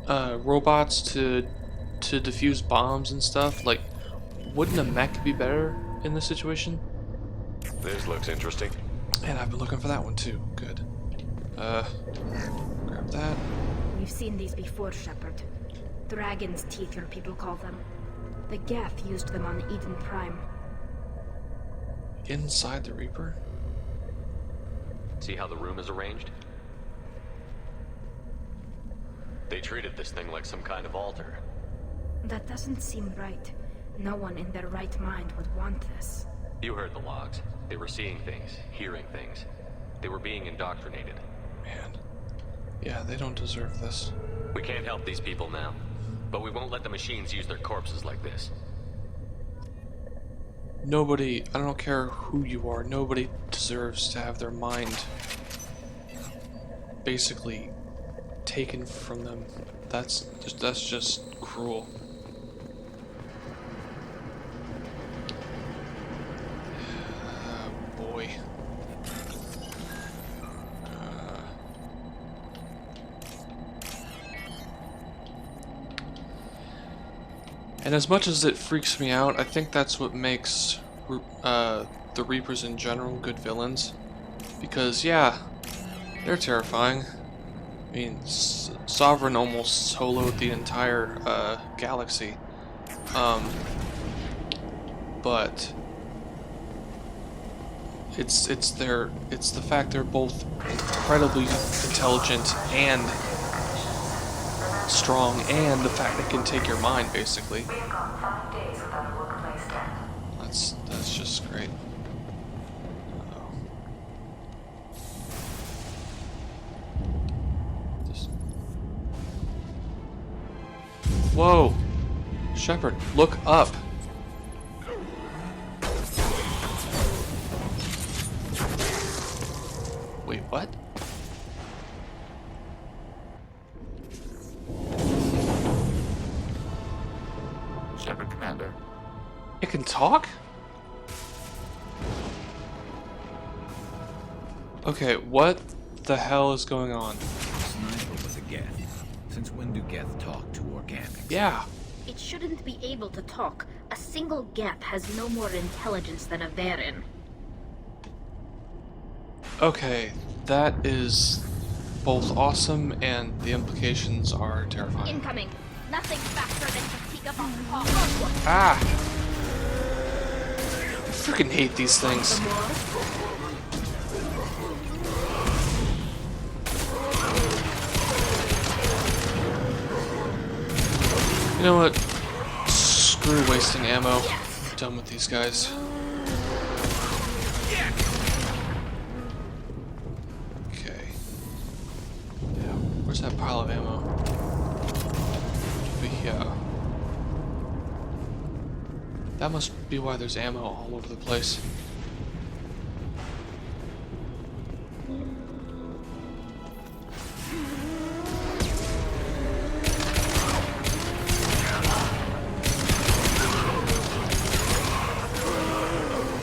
robots to defuse bombs and stuff? Like, wouldn't a mech be better in this situation? This looks interesting. And I've been looking for that one too. Good. Grab that. We've seen these before, Shepard. Dragon's teeth, your people call them. The Geth used them on Eden Prime. Inside the Reaper? See how the room is arranged? They treated this thing like some kind of altar. That doesn't seem right. No one in their right mind would want this. You heard the logs. They were seeing things, hearing things. They were being indoctrinated. Man. Yeah, they don't deserve this. We can't help these people now, but we won't let the machines use their corpses like this. Nobody, I don't care who you are, nobody deserves to have their mind basically taken from them. That's just cruel. Oh boy. And as much as it freaks me out, I think that's what makes the Reapers in general good villains. Because, yeah, they're terrifying. I mean, Sovereign almost soloed the entire galaxy. But it's the fact they're both incredibly intelligent and strong, and the fact they can take your mind, basically. That's just great. Whoa! Shepard, look up! What? Shepard Commander. It can talk? Okay, what the hell is going on? Sniper was a Geth. Since when do Geth talk to organics? Yeah. It shouldn't be able to talk. A single Geth has no more intelligence than a Varen. Okay, that is both awesome and the implications are terrifying. Incoming. Nothing faster than fatigue of our Ah! I freaking hate these things. You know what? Screw wasting ammo. I'm done with these guys. Okay. Yeah, where's that pile of ammo? Over here. That must be why there's ammo all over the place.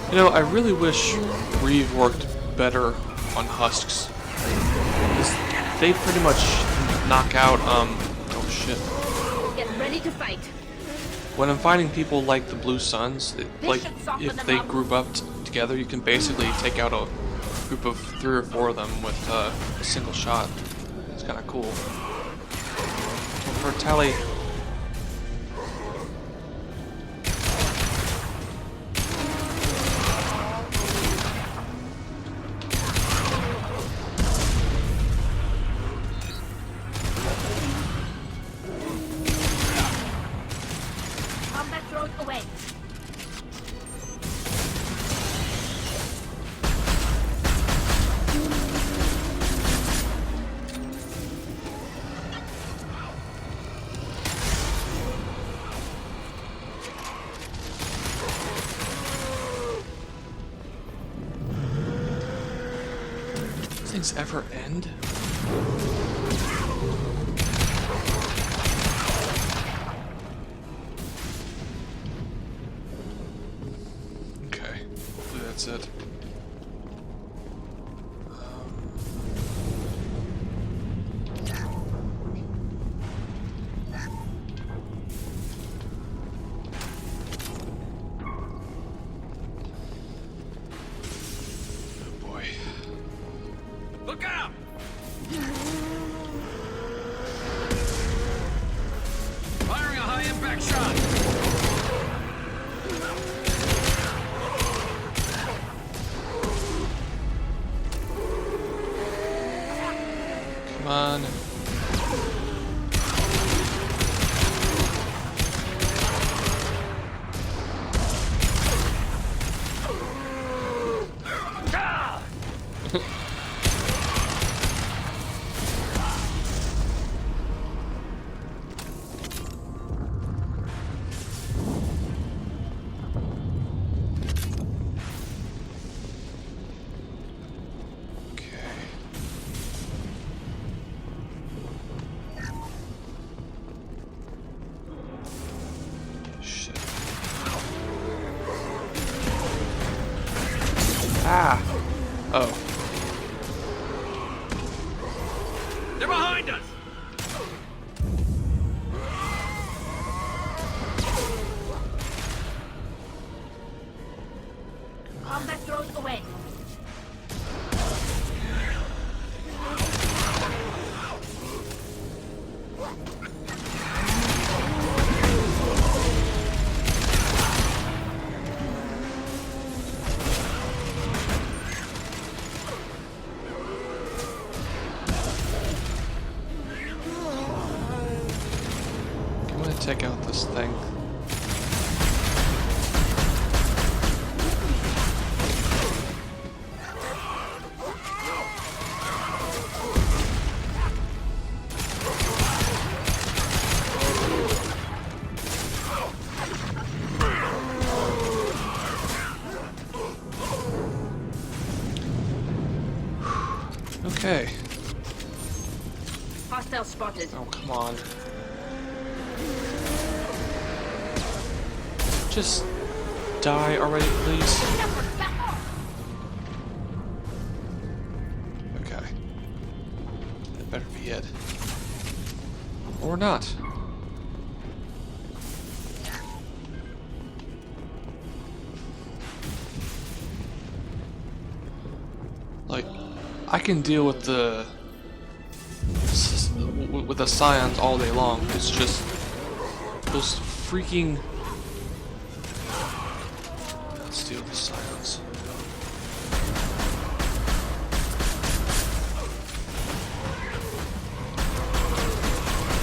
You know, I really wish Reeve worked better on husks. They pretty much knock out, oh shit. Get ready to fight. When I'm fighting people like the Blue Suns, like, if they group up together, you can basically take out a group of 3 or 4 of them with a single shot. It's kinda cool. For Tally... Away. Do things ever end? That's it. Oh boy. Look out! Firing a high-impact shot! Come on. Ah! Oh. They're behind us! Combat drones away. Take out this thing. Okay. Hostile spotted. Oh, come on. Just die already, please. Okay. That better be it. Or not. Like, I can deal with the scions all day long. It's just those freaking. Let's deal with the scions.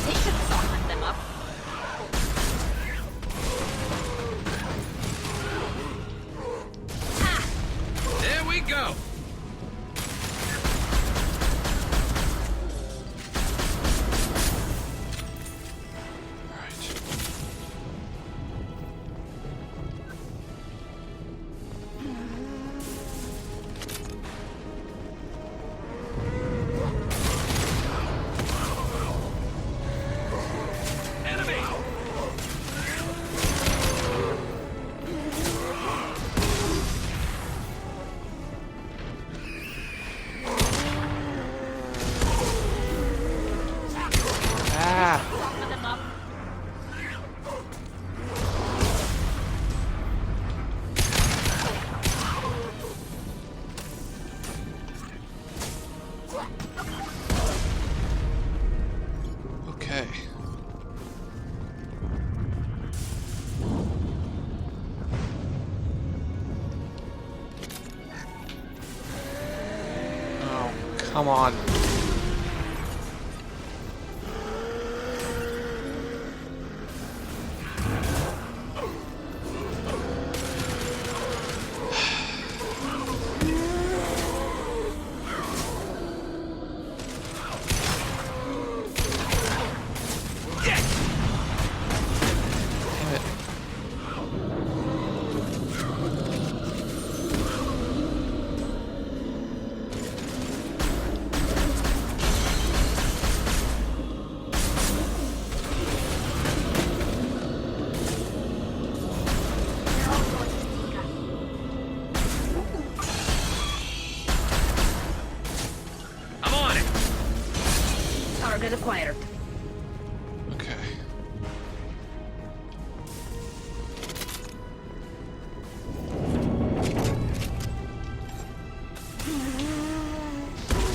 They should soften them up. There we go. Okay. Oh, come on. Target acquired. Okay.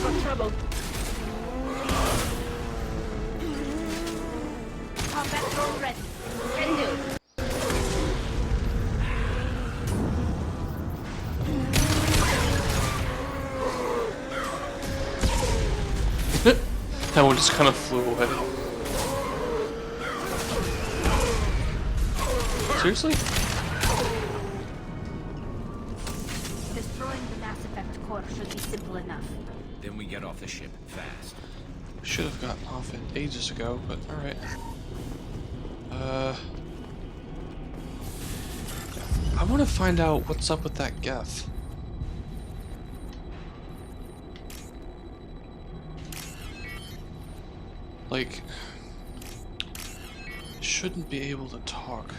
Got trouble. Combat drone ready. Can do. That one just kind of flew away. Seriously? Destroying the Mass Effect core should be simple enough. Then we get off the ship fast. Should have gotten off it ages ago, but alright. I want to find out what's up with that Geth. Like, shouldn't be able to talk.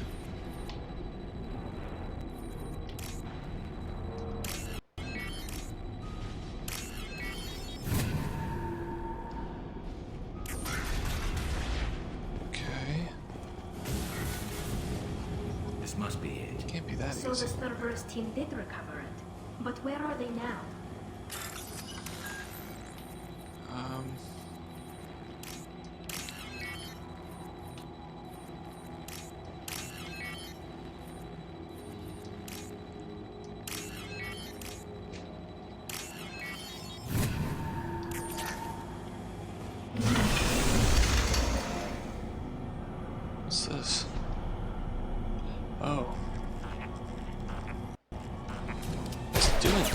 Okay. This must be it. Can't be that So easy. the Cerberus team did recover it. But where are they now? What's this? Oh. What's it doing?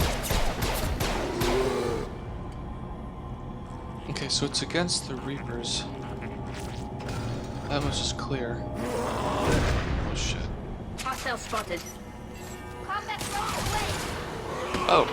Okay, so it's against the Reapers. That was just clear. Oh shit. Hostile spotted. Combat drone away. Oh.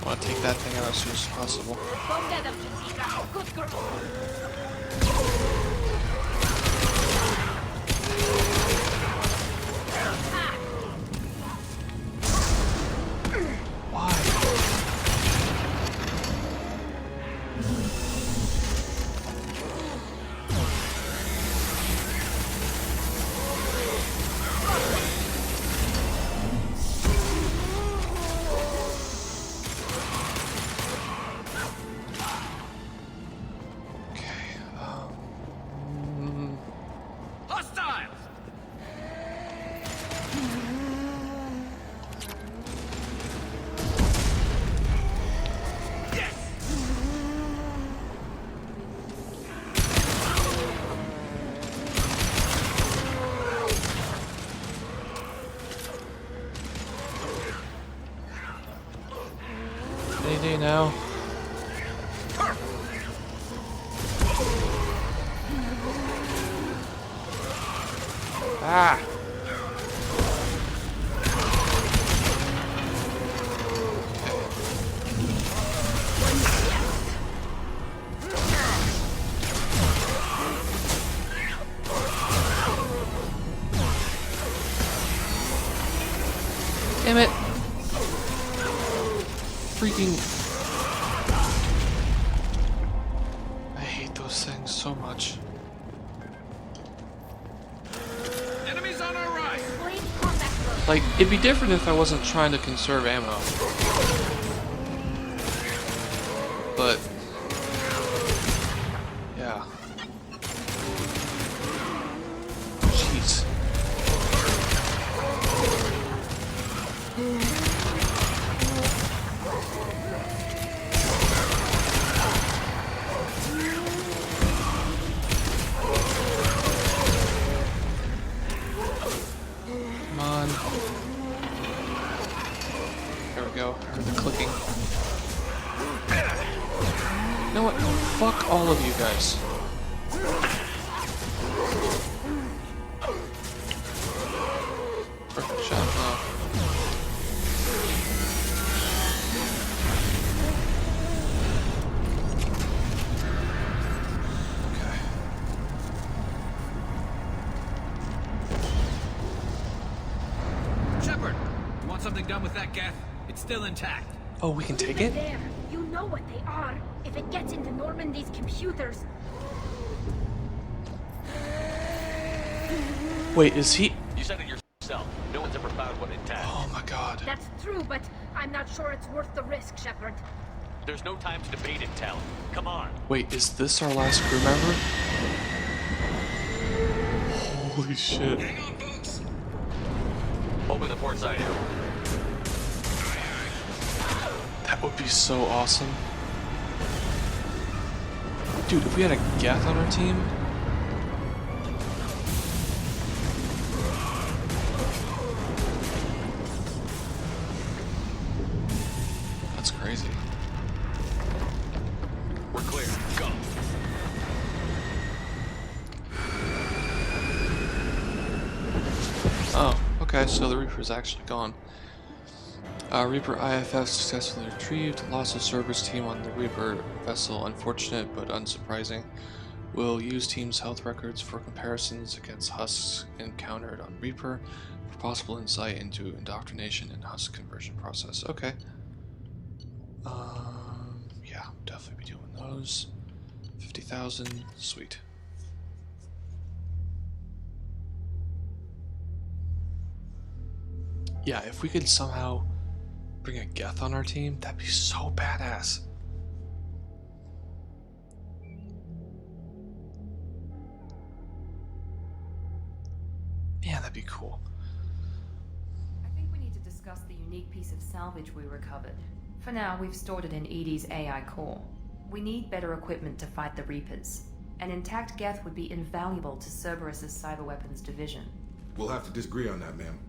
want to take that thing out as soon as possible. Good girl. Hostiles! Any day now. Ah! Damn it! Freaking... I hate those things so much. Enemies on our right! Like, it'd be different if I wasn't trying to conserve ammo. But... yeah. Jeez. Come on. There we go. I heard the clicking. You know what? Fuck all of you guys. Perfect shot. No. Shepard, you want something done with that geth? It's still intact. Oh, we can take it? There. You know what they are. If it gets into Normandy's computers. Wait, is he... You said it yourself. No one's ever found one intact. Oh my god. That's true, but I'm not sure it's worth the risk, Shepard. There's no time to debate it, Tally. Come on. Wait, is this our last crew member? Holy shit. Open the port side. That would be so awesome. Dude, if we had a Geth on our team... that's crazy. We're clear. Go. Oh, okay, so the Reaper's actually gone. Reaper IFF successfully retrieved. Loss of Cerberus team on the Reaper vessel. Unfortunate but unsurprising. We'll use team's health records for comparisons against husks encountered on Reaper for possible insight into indoctrination and husk conversion process. Okay. Yeah, definitely be doing those. 50,000, sweet. Yeah, if we could somehow bring a Geth on our team, that'd be so badass. Yeah, that'd be cool. I think we need to discuss the unique piece of salvage we recovered. For now, we've stored it in Edie's AI core. We need better equipment to fight the Reapers. An intact Geth would be invaluable to Cerberus's cyber weapons division. We'll have to disagree on that, ma'am.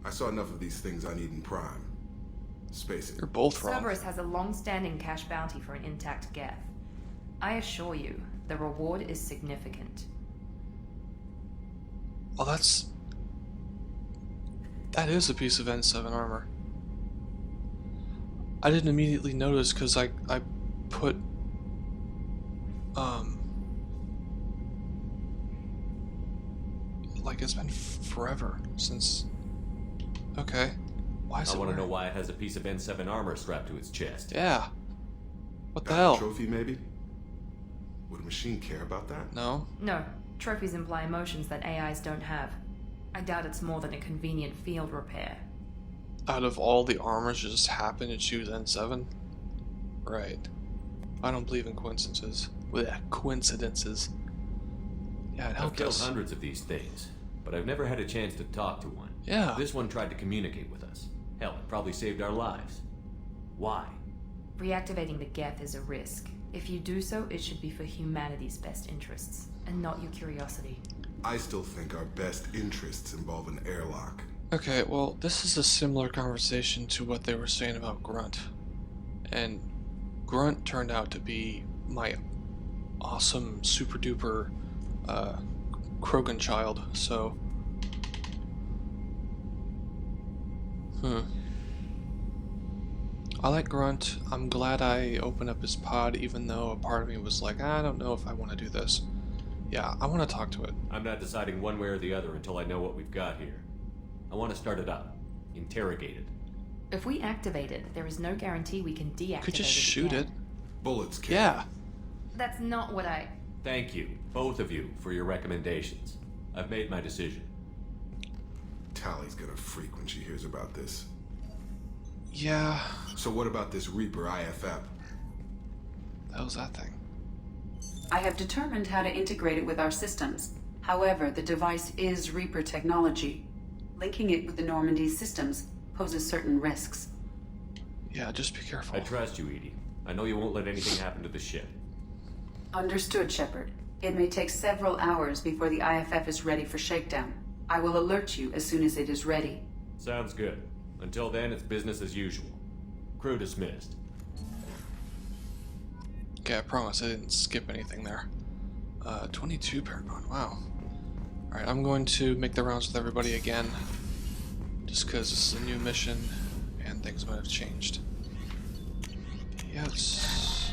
I saw enough of these things on Eden Prime. Space it. You're both wrong. Cerberus has a long-standing cash bounty for an intact Geth. I assure you, the reward is significant. Oh, that is a piece of N7 armor. I didn't immediately notice because I put like it's been forever since. Okay, why is I it want to know wearing- why it has a piece of N7 armor strapped to its chest. Yeah. What the Got a hell? trophy, maybe? Would a machine care about that? No. No. Trophies imply emotions that AIs don't have. I doubt it's more than a convenient field repair. Out of all the armors, you just happen to choose N7? Right. I don't believe in coincidences. Blech, coincidences. Yeah, it I've helped killed us. hundreds of these things, but I've never had a chance to talk to one. Yeah. This one tried to communicate with us. Hell, it probably saved our lives. Why? Reactivating the Geth is a risk. If you do so, it should be for humanity's best interests, and not your curiosity. I still think our best interests involve an airlock. Okay, well, this is a similar conversation to what they were saying about Grunt. And Grunt turned out to be my awesome, super duper Krogan child, so. I like Grunt. I'm glad I opened up his pod, even though a part of me was like, I don't know if I want to do this. Yeah, I want to talk to it. I'm not deciding one way or the other until I know what we've got here. I want to start it up. Interrogate it. If we activate it, there is no guarantee we can deactivate Could just it shoot again. it. Bullets can. Yeah. That's not what I... Thank you, both of you, for your recommendations. I've made my decision. Tally's gonna freak when she hears about this. Yeah. So what about this Reaper IFF? How's that thing? I have determined how to integrate it with our systems. However, the device is Reaper technology. Linking it with the Normandy's systems poses certain risks. Yeah, just be careful. I trust you, Edie. I know you won't let anything happen to the ship. Understood, Shepard. It may take several hours before the IFF is ready for shakedown. I will alert you as soon as it is ready. Sounds good. Until then, it's business as usual. Crew dismissed. Okay, I promise I didn't skip anything there. 22 Paragon, wow. Alright, I'm going to make the rounds with everybody again. Just because this is a new mission and things might have changed. Yes.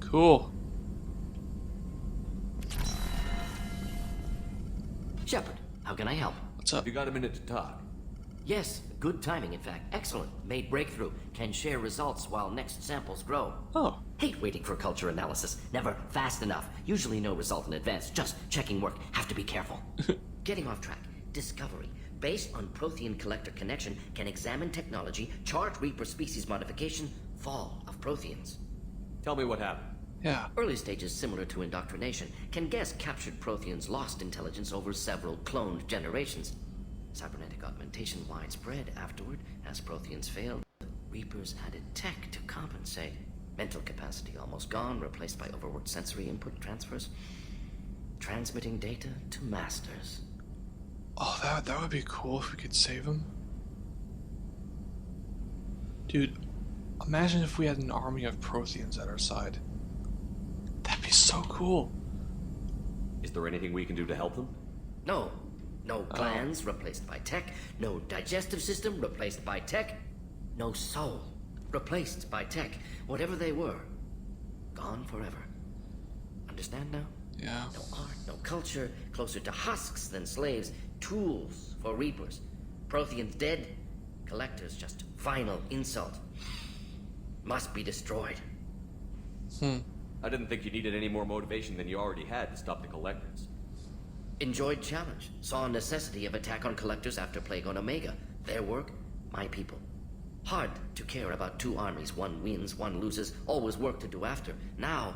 Cool. Shepard, how can I help? What's up? You got a minute to talk? Yes, good timing, in fact. Excellent. Made breakthrough. Can share results while next samples grow. Oh. Hate waiting for culture analysis. Never fast enough. Usually no result in advance. Just checking work. Have to be careful. Getting off track. Discovery. Based on Prothean collector connection, can examine technology, chart Reaper species modification, fall of Protheans. Tell me what happened. Yeah. Early stages similar to indoctrination. Can guess captured Protheans lost intelligence over several cloned generations. Cybernetic augmentation widespread afterward. As Protheans failed, Reapers added tech to compensate. Mental capacity almost gone, replaced by overworked sensory input transfers. Transmitting data to masters. Oh, that would be cool if we could save him. Dude, imagine if we had an army of Protheans at our side. That'd be so cool. Is there anything we can do to help them? No. No glands replaced by tech. No digestive system replaced by tech. No soul replaced by tech. Whatever they were, gone forever. Understand now? Yeah. No art, no culture, closer to husks than slaves. Tools for Reapers. Protheans dead. Collectors just final insult. Must be destroyed. I didn't think you needed any more motivation than you already had to stop the Collectors. Enjoyed challenge. Saw necessity of attack on Collectors after Plague on Omega. Their work, my people. Hard to care about two armies. One wins, one loses. Always work to do after. Now,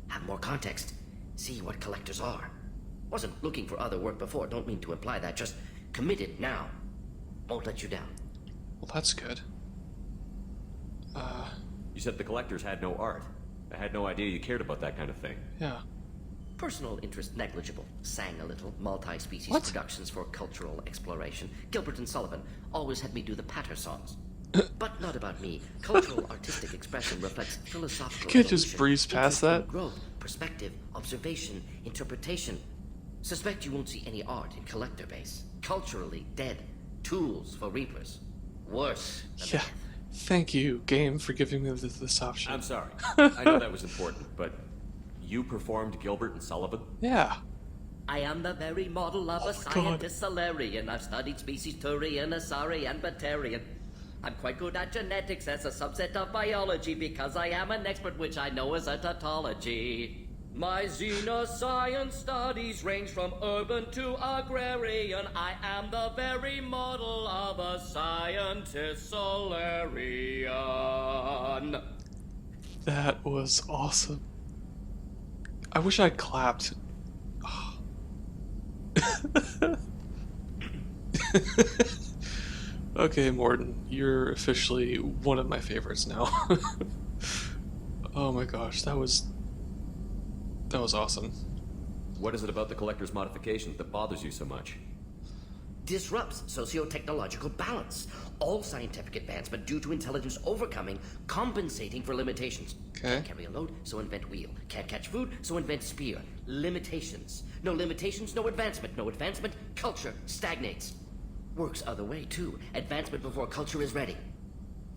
have more context. See what Collectors are. Wasn't looking for other work before. Don't mean to imply that. Just committed now. Won't let you down. Well, that's good. You said the Collectors had no art. I had no idea you cared about that kind of thing. Yeah. Personal interest negligible. Sang a little. Multi-species productions for cultural exploration. Gilbert and Sullivan always had me do the patter songs. But not about me. Cultural artistic expression reflects philosophical Can't just evolution, breeze past that. growth, perspective, observation, interpretation. Suspect you won't see any art in collector base. Culturally dead. Tools for Reapers. Worse than Yeah. Thank you, game, for giving me this option. I'm sorry. I know that was important, but you performed Gilbert and Sullivan? Yeah. I am the very model of a scientist Solarian. I've studied species Turian, Asari, and Batarian. I'm quite good at genetics as a subset of biology because I am an expert, which I know is a tautology. My xenoscience studies range from urban to agrarian. I am the very model of a scientist Solarian. That was awesome. I wish I'd clapped. Okay, Morton, you're officially one of my favorites now. Oh my gosh, that was awesome. What is it about the Collector's modifications that bothers you so much? Disrupts socio-technological balance. All scientific advancement due to intelligence overcoming, compensating for limitations. Can't carry a load, so invent wheel. Can't catch food, so invent spear. Limitations. No limitations, no advancement. No advancement, culture stagnates. Works other way, too. Advancement before culture is ready.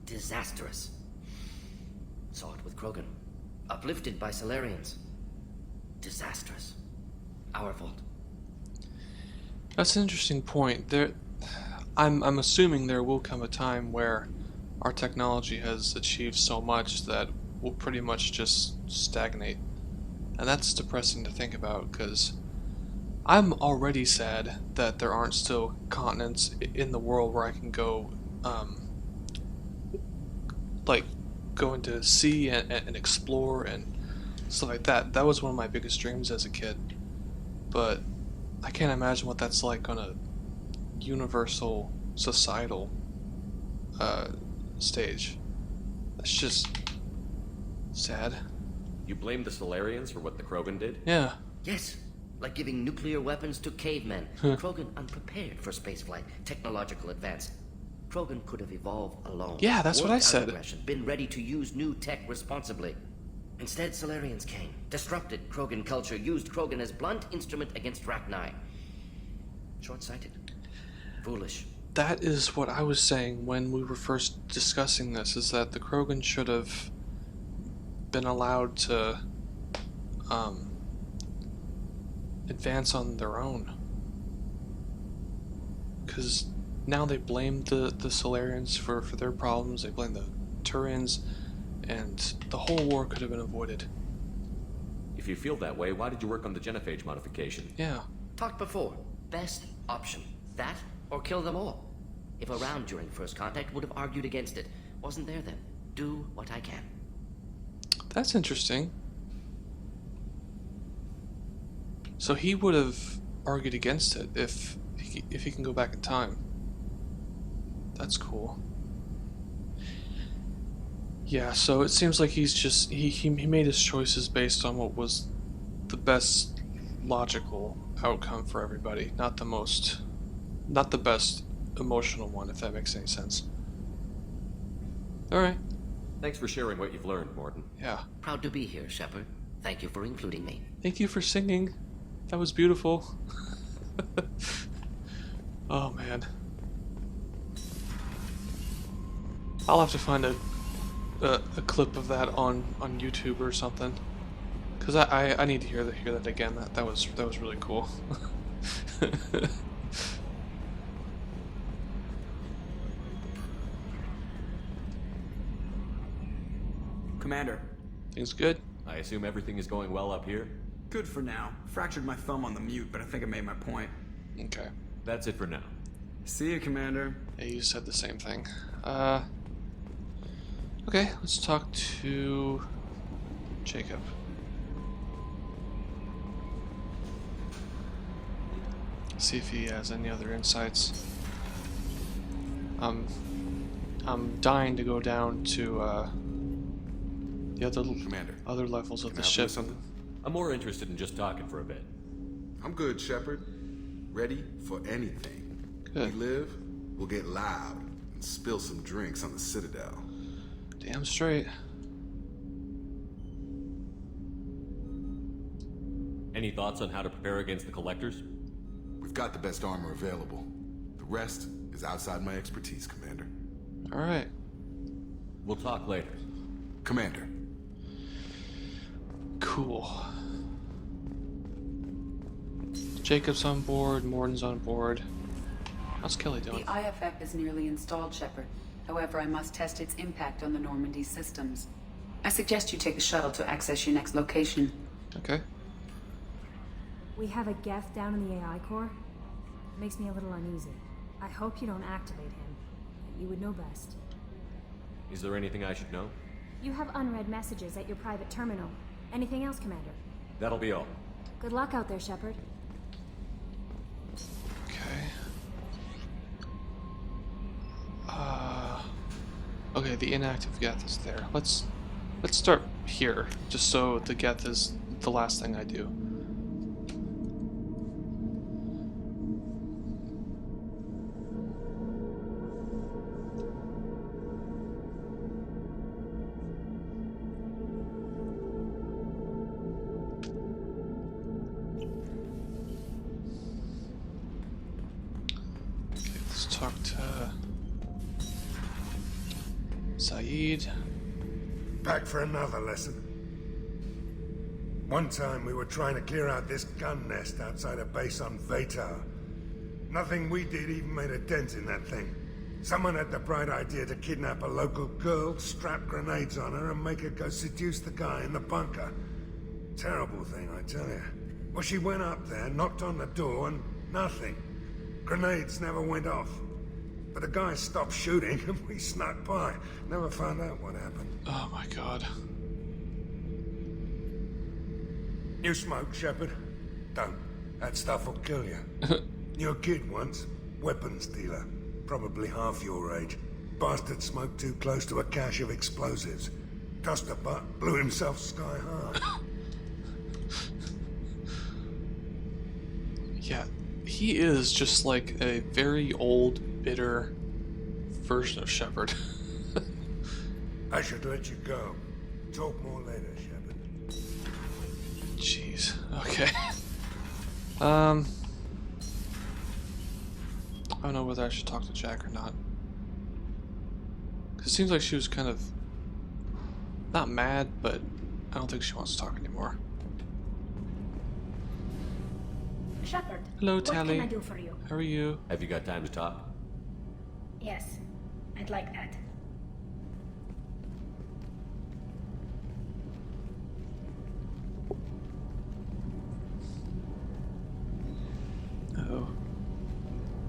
Disastrous. Saw it with Krogan. Uplifted by Solarians. Disastrous. Our fault. That's an interesting point. I'm assuming there will come a time where our technology has achieved so much that we'll pretty much just stagnate. And that's depressing to think about, because I'm already sad that there aren't still continents in the world where I can go, like, go into sea and explore and stuff like that. That was one of my biggest dreams as a kid. But I can't imagine what that's like on a universal societal stage. That's just sad. You blame the Solarians for what the Krogan did? Yeah. Yes. Like giving nuclear weapons to cavemen. Krogan unprepared for spaceflight, technological advance. Krogan could have evolved alone. Yeah, that's what I said. Aggression, been ready to use new tech responsibly. Instead, Solarians came, disrupted Krogan culture, used Krogan as blunt instrument against Rachni. Short-sighted. Foolish. That is what I was saying when we were first discussing this, is that the Krogan should have been allowed to advance on their own. Because now they blame the Solarians for their problems, they blame the Turians, and the whole war could have been avoided. If you feel that way, why did you work on the genophage modification? Yeah. Talked before. Best option. That or kill them all. If around during first contact, would have argued against it. Wasn't there then. Do what I can. That's interesting. So he would have argued against it if he can go back in time. That's cool. Yeah, so it seems like he's just he made his choices based on what was the best logical outcome for everybody, not the best emotional one, if that makes any sense. Alright. Thanks for sharing what you've learned, Morton. Yeah. Proud to be here, Shepard. Thank you for including me. Thank you for singing. That was beautiful. Oh man. I'll have to find a clip of that on YouTube or something, because I need to hear that again. That was really cool. Commander. Things good? I assume everything is going well up here? Good for now. Fractured my thumb on the mute, but I think I made my point. Okay. That's it for now. See you, Commander. Yeah, you said the same thing. Okay, let's talk to Jacob. See if he has any other insights. I'm dying to go down to the other levels of the ship. I'm more interested in just talking for a bit. I'm good, Shepard. Ready for anything. Good. We live, we'll get loud and spill some drinks on the Citadel. Damn straight. Any thoughts on how to prepare against the Collectors? We've got the best armor available. The rest is outside my expertise, Commander. Alright. We'll talk later. Commander. Cool. Jacob's on board, Morton's on board. How's Kelly doing? The IFF is nearly installed, Shepard. However, I must test its impact on the Normandy systems. I suggest you take the shuttle to access your next location. Okay. We have a Geth down in the AI core. Makes me a little uneasy. I hope you don't activate him. You would know best. Is there anything I should know? You have unread messages at your private terminal. Anything else, Commander? That'll be all. Good luck out there, Shepard. Okay. Okay, the inactive Geth is there. Let's start here, just so the Geth is the last thing I do. Okay, let's talk to Saeed. Back for another lesson. One time we were trying to clear out this gun nest outside a base on Vatar. Nothing we did even made a dent in that thing. Someone had the bright idea to kidnap a local girl, strap grenades on her, and make her go seduce the guy in the bunker. Terrible thing, I tell you. Well, she went up there, knocked on the door, and nothing. Grenades never went off. But the guy stopped shooting, and we snuck by. Never found out what happened. Oh my god. You smoke, Shepard? Don't. That stuff will kill you. You're a kid once. Weapons dealer. Probably half your age. Bastard smoked too close to a cache of explosives. Tossed a butt, blew himself sky high. Yeah, he is just like a very old, bitter version of Shepard. I should let you go. Talk more later, Shepard. Jeez. Okay. I don't know whether I should talk to Jack or not. 'Cause it seems like she was kind of not mad, but I don't think she wants to talk anymore. Shepard. Hello, Tally. What can I do for you? How are you? Have you got time to talk? Yes, I'd like that. Uh-oh.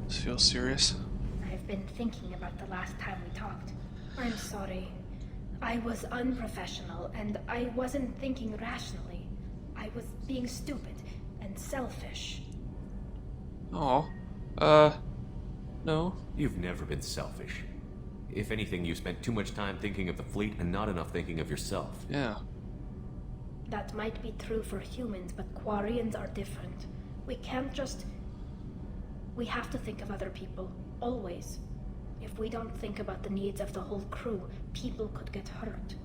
This feels serious. I've been thinking about the last time we talked. I'm sorry. I was unprofessional, and I wasn't thinking rationally. I was being stupid and selfish. Oh. No. You've never been selfish. If anything, you spent too much time thinking of the fleet and not enough thinking of yourself. Yeah. That might be true for humans, but Quarians are different. We can't just... We have to think of other people. Always. If we don't think about the needs of the whole crew, people could get hurt.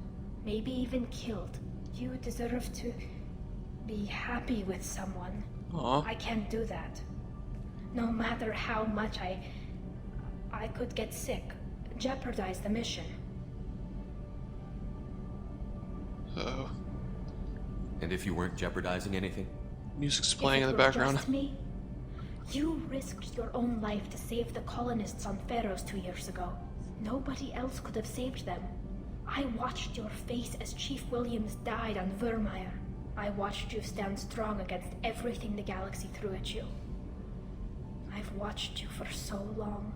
Maybe even killed. You deserve to be happy with someone. Aww. I can't do that. No matter how much I could get sick, jeopardize the mission. Uh-oh. And if you weren't jeopardizing anything? Music's playing in the If it were background. just me, you risked your own life to save the colonists on Pharaohs 2 years ago. Nobody else could have saved them. I watched your face as Chief Williams died on Vermeer. I watched you stand strong against everything the galaxy threw at you. I've watched you for so long,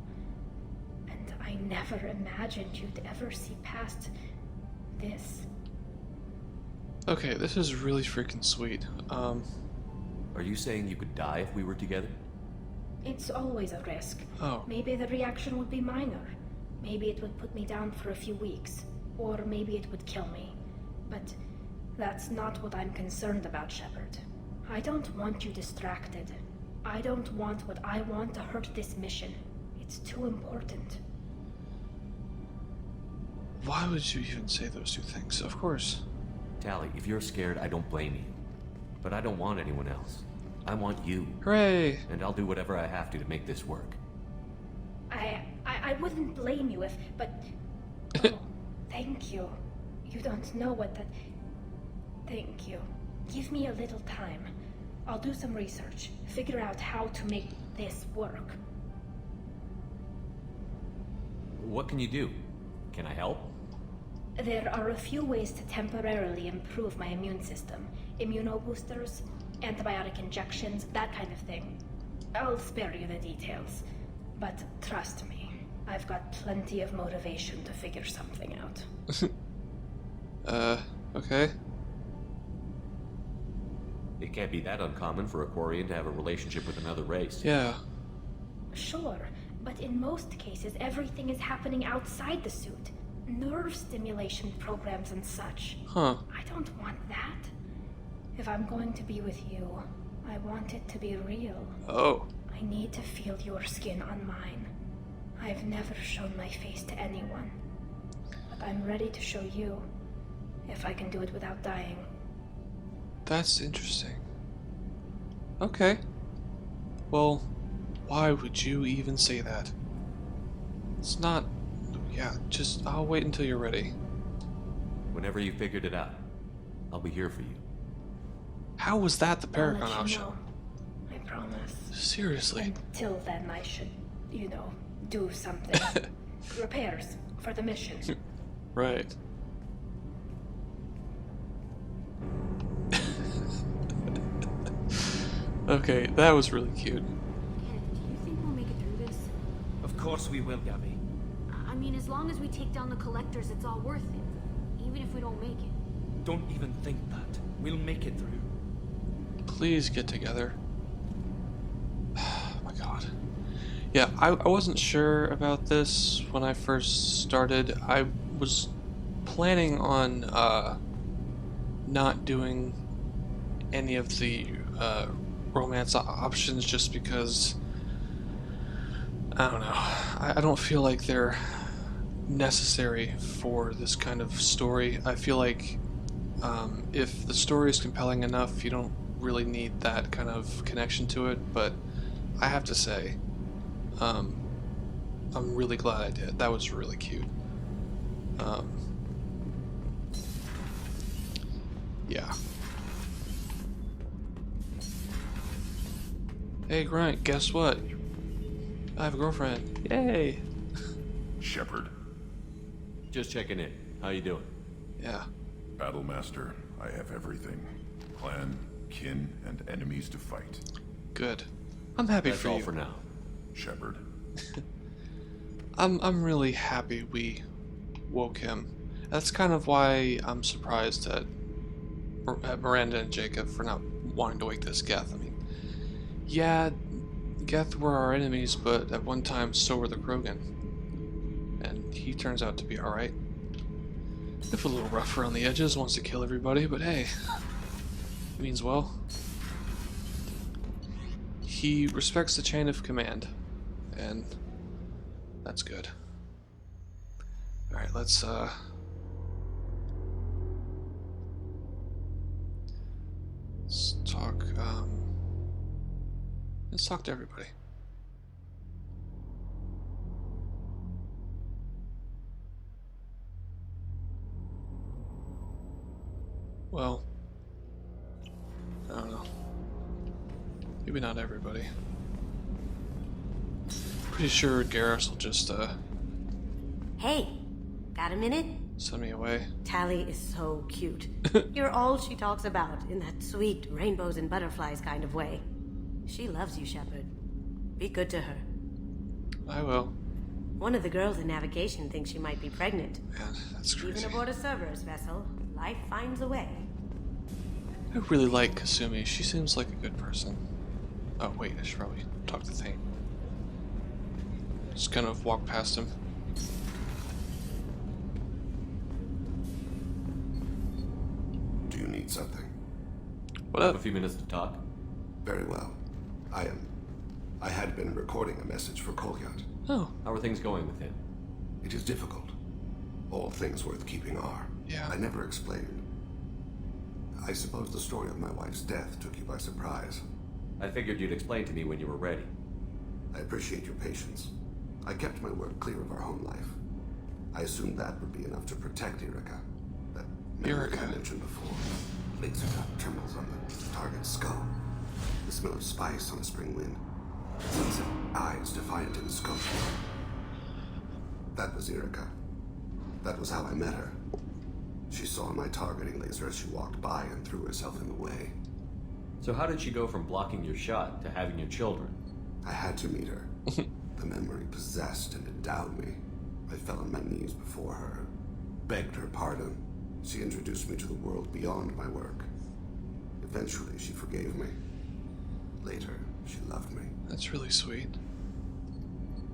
and I never imagined you'd ever see past this. Okay, this is really freaking sweet. Are you saying you could die if we were together? It's always a risk. Oh. Maybe the reaction would be minor. Maybe it would put me down for a few weeks. Or maybe it would kill me. But that's not what I'm concerned about, Shepard. I don't want you distracted. I don't want what I want to hurt this mission. It's too important. Why would you even say those two things? Of course. Tally, if you're scared, I don't blame you. But I don't want anyone else. I want you. Hooray! And I'll do whatever I have to make this work. I wouldn't blame you if, but... Oh, thank you. You don't know what that... Thank you. Give me a little time. I'll do some research, figure out how to make this work. What can you do? Can I help? There are a few ways to temporarily improve my immune system. Immunoboosters, antibiotic injections, that kind of thing. I'll spare you the details. But trust me, I've got plenty of motivation to figure something out. Okay. It can't be that uncommon for a Quarian to have a relationship with another race. Yeah. Sure, but in most cases, everything is happening outside the suit. Nerve stimulation programs and such. Huh. I don't want that. If I'm going to be with you, I want it to be real. Oh. I need to feel your skin on mine. I've never shown my face to anyone. But I'm ready to show you, if I can do it without dying. That's interesting. Okay. Well, why would you even say that? It's not... Yeah, just... I'll wait until you're ready. Whenever you figured it out, I'll be here for you. How was that the I'll Paragon let you option? know. I promise. Seriously? Until then, I should, you know, do something. Repairs for the mission. Right. Okay, that was really cute. Do you think we'll make it through this? Of course we will, Gabby. I mean, as long as we take down the collectors, it's all worth it. Even if we don't make it. Don't even think that. We'll make it through. Please get together. Oh my god. Yeah, I wasn't sure about this when I first started. I was planning on not doing any of the romance options just because I don't know. I don't feel like they're necessary for this kind of story. I feel like if the story is compelling enough, you don't really need that kind of connection to it, but I have to say, I'm really glad I did. That was really cute. Yeah. Hey Grunt, guess what? I have a girlfriend. Yay! Shepard. Just checking in. How you doing? Yeah. Battlemaster, I have everything. Clan, kin, and enemies to fight. Good. I'm happy That's for all you. for now. Shepard. I'm really happy we woke him. That's kind of why I'm surprised at Miranda and Jacob for not wanting to wake this Geth. I mean, yeah, Geth were our enemies, but at one time so were the Krogan. And he turns out to be alright. If a little rough around the edges, wants to kill everybody, but hey, it means well. He respects the chain of command, and that's good. Alright, let's talk to everybody. Well, I don't know. Maybe not everybody. Pretty sure Garrus will just Hey, got a minute? send me away. Tally is so cute. You're all she talks about in that sweet rainbows and butterflies kind of way. She loves you, Shepard. Be good to her. I will. One of the girls in navigation thinks she might be pregnant. Man, that's crazy. Even aboard a Cerberus vessel, life finds a way. I really like Kasumi. She seems like a good person. Oh wait, I should probably talk to Thane. Just kind of walk past him. Do you need something? What up? Have a few minutes to talk? Very well. I had been recording a message for Kolyat. Oh. How are things going with him? It is difficult. All things worth keeping are. Yeah. I never explained. I suppose the story of my wife's death took you by surprise. I figured you'd explain to me when you were ready. I appreciate your patience. I kept my work clear of our home life. I assumed that would be enough to protect Erica. That memory I mentioned before. Laser dot trembles on the target's skull. The smell of spice on a spring wind. Sunset eyes defiant in the scope. That was Erica. That was how I met her. She saw my targeting laser as she walked by and threw herself in the way. So how did she go from blocking your shot to having your children? I had to meet her. The memory possessed and endowed me. I fell on my knees before her, begged her pardon. She introduced me to the world beyond my work. Eventually, she forgave me. Later, she loved me. That's really sweet.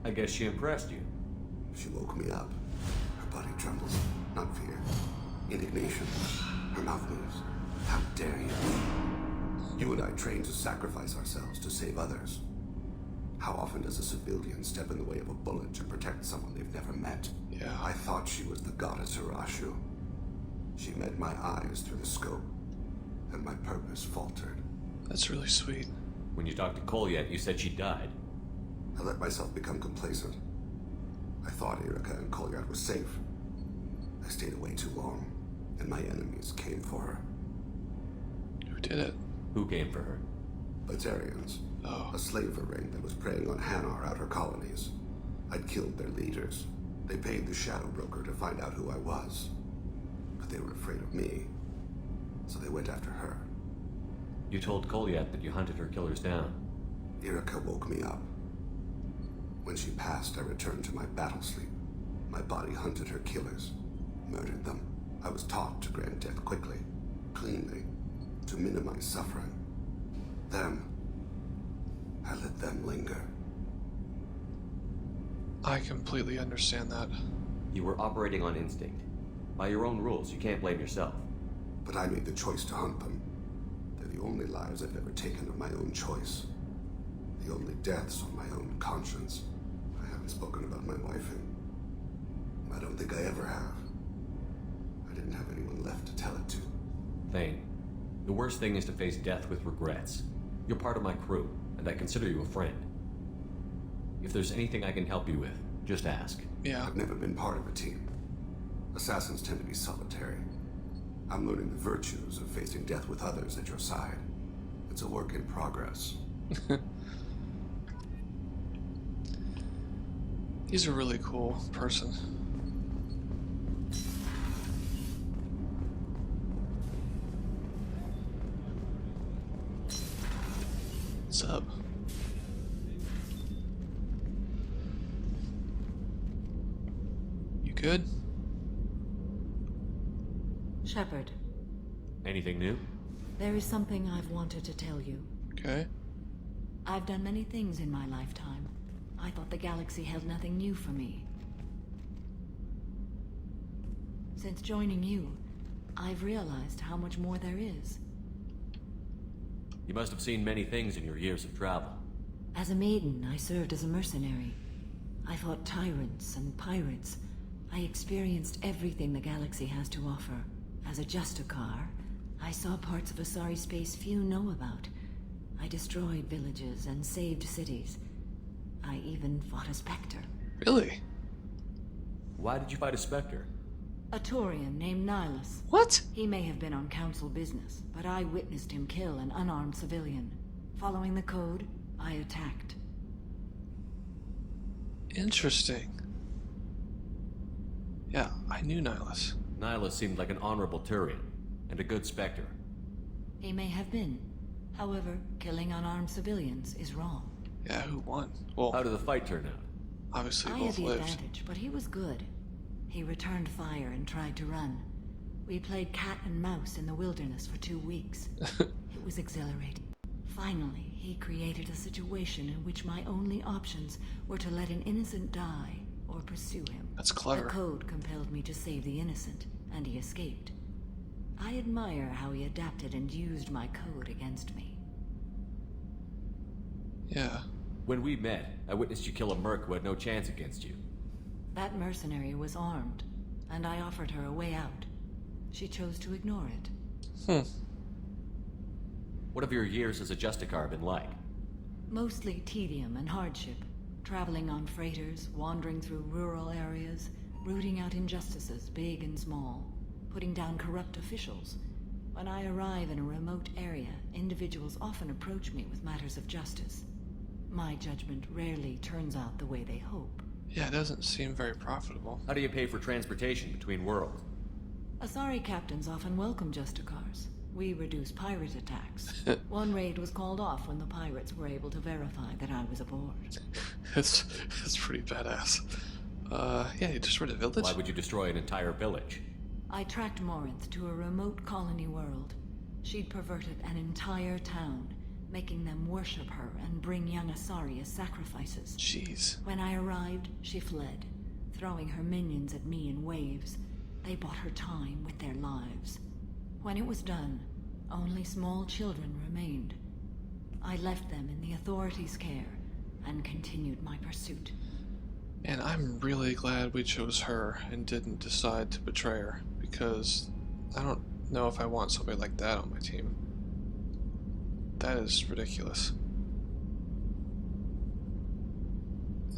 I guess she impressed you. She woke me up. Her body trembles. Not fear. Indignation. Her mouth moves. How dare you? You and I trained to sacrifice ourselves to save others. How often does a civilian step in the way of a bullet to protect someone they've never met? Yeah. I thought she was the goddess Hirashu. She met my eyes through the scope, and my purpose faltered. That's really sweet. When you talked to Kolyat, you said she died. I let myself become complacent. I thought Erica and Kolyat were safe. I stayed away too long, and my enemies came for her. Who did it? Who came for her? Batarians. Oh. A slaver ring that was preying on Hanar outer colonies. I'd killed their leaders. They paid the Shadow Broker to find out who I was. But they were afraid of me, so they went after her. You told Kolyat that you hunted her killers down. Erica woke me up. When she passed, I returned to my battle sleep. My body hunted her killers, murdered them. I was taught to grant death quickly, cleanly, to minimize suffering. I let them linger. I completely understand that. You were operating on instinct. By your own rules, you can't blame yourself. But I made the choice to hunt them. They're the only lives I've ever taken of my own choice. The only deaths on my own conscience. I haven't spoken about my wife, and I don't think I ever have. I didn't have anyone left to tell it to. Thane, the worst thing is to face death with regrets. You're part of my crew, and I consider you a friend. If there's anything I can help you with, just ask. Yeah. I've never been part of a team. Assassins tend to be solitary. I'm learning the virtues of facing death with others at your side. It's a work in progress. He's a really cool person. What's up? You good? Shepard. Anything new? There is something I've wanted to tell you. Okay. I've done many things in my lifetime. I thought the galaxy held nothing new for me. Since joining you, I've realized how much more there is. You must have seen many things in your years of travel. As a maiden, I served as a mercenary. I fought tyrants and pirates. I experienced everything the galaxy has to offer. As a Justicar, I saw parts of Asari space few know about. I destroyed villages and saved cities. I even fought a Spectre. Really? Why did you fight a Spectre? A Turian named Nihilus. What? He may have been on Council business, but I witnessed him kill an unarmed civilian. Following the code, I attacked. Interesting. Yeah, I knew Nihilus. Nihilus seemed like an honorable Turian, and a good Spectre. He may have been. However, killing unarmed civilians is wrong. Yeah, who won? Well, how did the fight turn out? Obviously, I both had the lived. advantage, but he was good. He returned fire and tried to run. We played cat and mouse in the wilderness for 2 weeks. It was exhilarating. Finally, he created a situation in which my only options were to let an innocent die or pursue him. That's clever. The code compelled me to save the innocent, and he escaped. I admire how he adapted and used my code against me. Yeah. When we met, I witnessed you kill a merc who had no chance against you. That mercenary was armed, and I offered her a way out. She chose to ignore it. What have your years as a Justicar been like? Mostly tedium and hardship. traveling on freighters, wandering through rural areas, rooting out injustices, big and small, putting down corrupt officials. When I arrive in a remote area, individuals often approach me with matters of justice. My judgment rarely turns out the way they hope. Yeah, it doesn't seem very profitable. How do you pay for transportation between worlds? Asari captains often welcome Justicars. We reduce pirate attacks. One raid was called off when the pirates were able to verify that I was aboard. It's pretty badass. Yeah, you destroyed a village? Why would you destroy an entire village? I tracked Morinth to a remote colony world. She'd perverted an entire town, making them worship her and bring young Asari as sacrifices. Jeez. When I arrived, she fled, throwing her minions at me in waves. They bought her time with their lives. When it was done, only small children remained. I left them in the authorities' care and continued my pursuit. And I'm really glad we chose her and didn't decide to betray her, because I don't know if I want somebody like that on my team. That is ridiculous.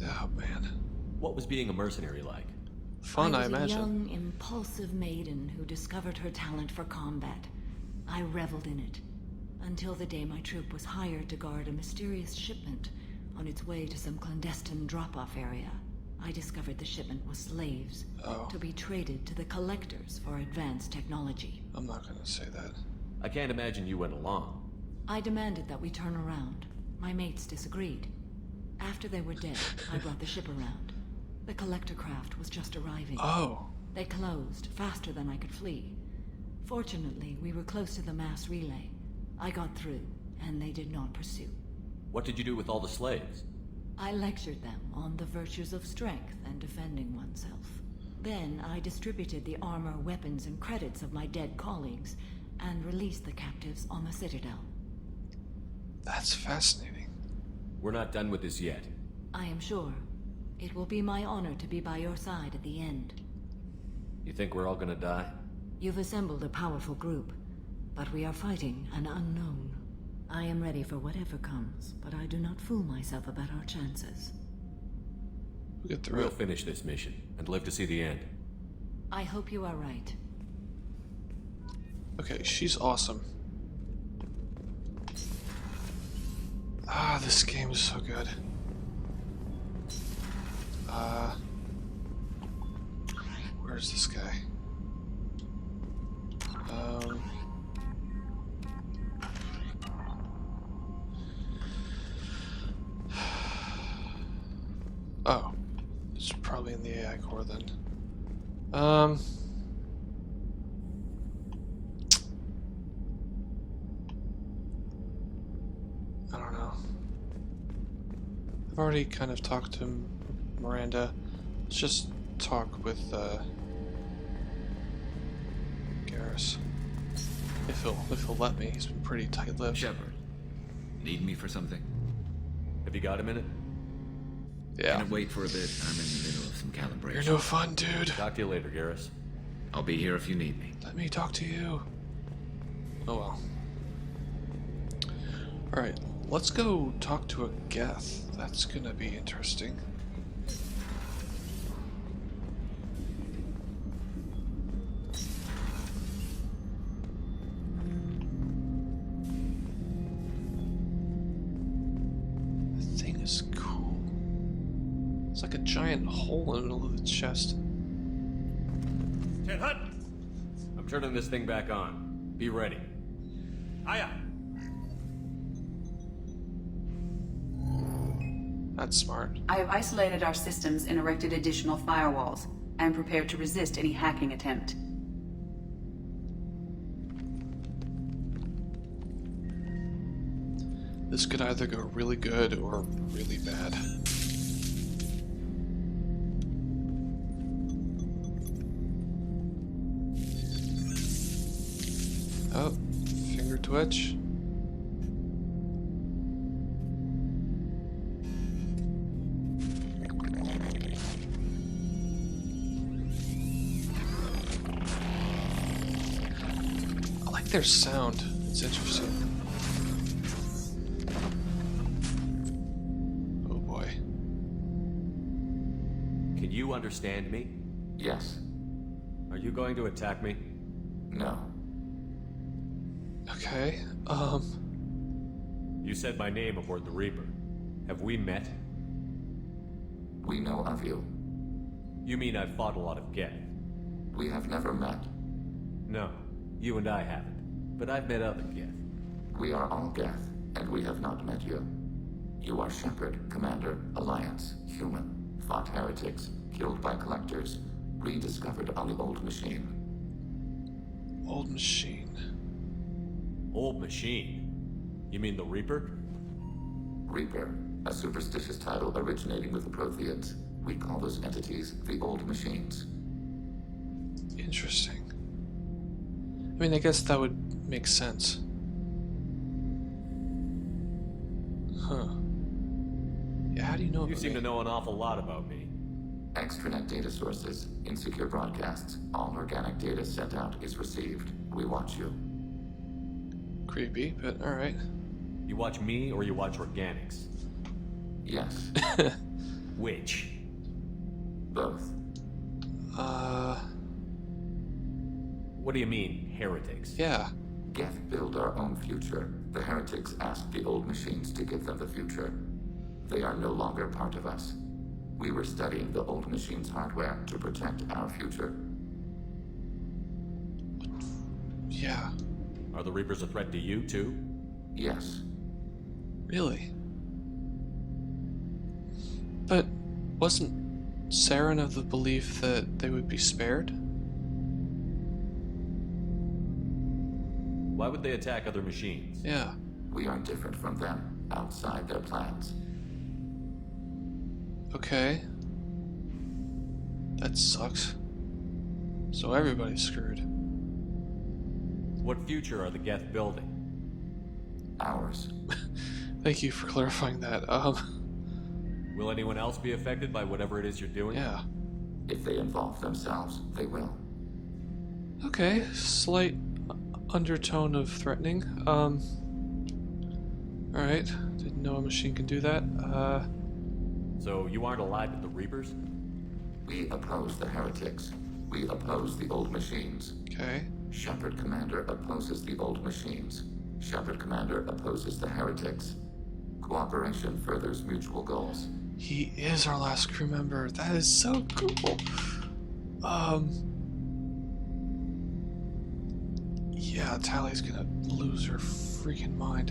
Oh man. What was being a mercenary like? Fun, I I was imagine. a young, impulsive maiden who discovered her talent for combat. I reveled in it, until the day my troop was hired to guard a mysterious shipment on its way to some clandestine drop-off area. I discovered the shipment was slaves, to be traded to the collectors for advanced technology. I'm not gonna say that. I can't imagine you went along. I demanded that we turn around. My mates disagreed. After they were dead, I brought the ship around. The collector craft was just arriving. Oh. They closed faster than I could flee. Fortunately, we were close to the mass relay. I got through, and they did not pursue. What did you do with all the slaves? I lectured them on the virtues of strength and defending oneself. Then I distributed the armor, weapons, and credits of my dead colleagues, and released the captives on the Citadel. That's fascinating. We're not done with this yet. I am sure. It will be my honor to be by your side at the end. You think we're all gonna die? You've assembled a powerful group, but we are fighting an unknown. I am ready for whatever comes, but I do not fool myself about our chances. We'll finish this mission and live to see the end. I hope you are right. Okay, she's awesome. Ah, this game is so good. Where's this guy? Oh, it's probably in the AI core then. I don't know. I've already kind of talked to Miranda. Let's just talk with Garrus. If he'll let me. He's been pretty tight-lipped. Shepard, need me for something? Have you got a minute? Yeah. Gonna wait for a bit. I'm in the middle of some calibration. You're no fun, dude. Talk to you later, Garrus. I'll be here if you need me. Let me talk to you. Oh well. Alright, let's go talk to a Geth. That's gonna be interesting. The thing is cool. It's like a giant hole in the middle of the chest. Hut! I'm turning this thing back on. Be ready. Aya! That's smart. I have isolated our systems and erected additional firewalls. I am prepared to resist any hacking attempt. This could either go really good or really bad. Oh, finger twitch. I like their sound. It's interesting. Oh boy. Can you understand me? Yes. Are you going to attack me? No. Okay, You said my name aboard the Reaper. Have we met? We know of you. You mean I've fought a lot of Geth? We have never met. No, you and I haven't. But I've met other Geth. We are all Geth, and we have not met you. You are Shepard, Commander, Alliance, human, fought heretics, killed by collectors, rediscovered on the Old Machine. Old Machine. Old Machine? You mean the Reaper? Reaper, a superstitious title originating with the Protheans. We call those entities the Old Machines. Interesting. I mean, I guess that would make sense. Huh. Yeah, how do you know about You seem me? to know an awful lot about me. Extranet data sources, insecure broadcasts, all organic data sent out is received. We watch you. Creepy, but alright. You watch me or you watch organics? Yes. Which? Both. What do you mean, heretics? Yeah. Geth build our own future. The heretics asked the Old Machines to give them the future. They are no longer part of us. We were studying the Old Machines' hardware to protect our future. Yeah. Are the Reapers a threat to you, too? Yes. Really? But wasn't Saren of the belief that they would be spared? Why would they attack other machines? Yeah. We are different from them, outside their plans. Okay. That sucks. So everybody's screwed. What future are the Geth building? Ours. Thank you for clarifying that. Will anyone else be affected by whatever it is you're doing? Yeah. If they involve themselves, they will. Okay, slight undertone of threatening. Alright, didn't know a machine can do that. So you aren't allied with the Reapers? We oppose the heretics. We oppose the Old Machines. Okay. Shepard Commander opposes the Old Machines. Shepard Commander opposes the heretics. Cooperation furthers mutual goals. He is our last crew member. That is so cool. Yeah, Tally's gonna lose her freaking mind.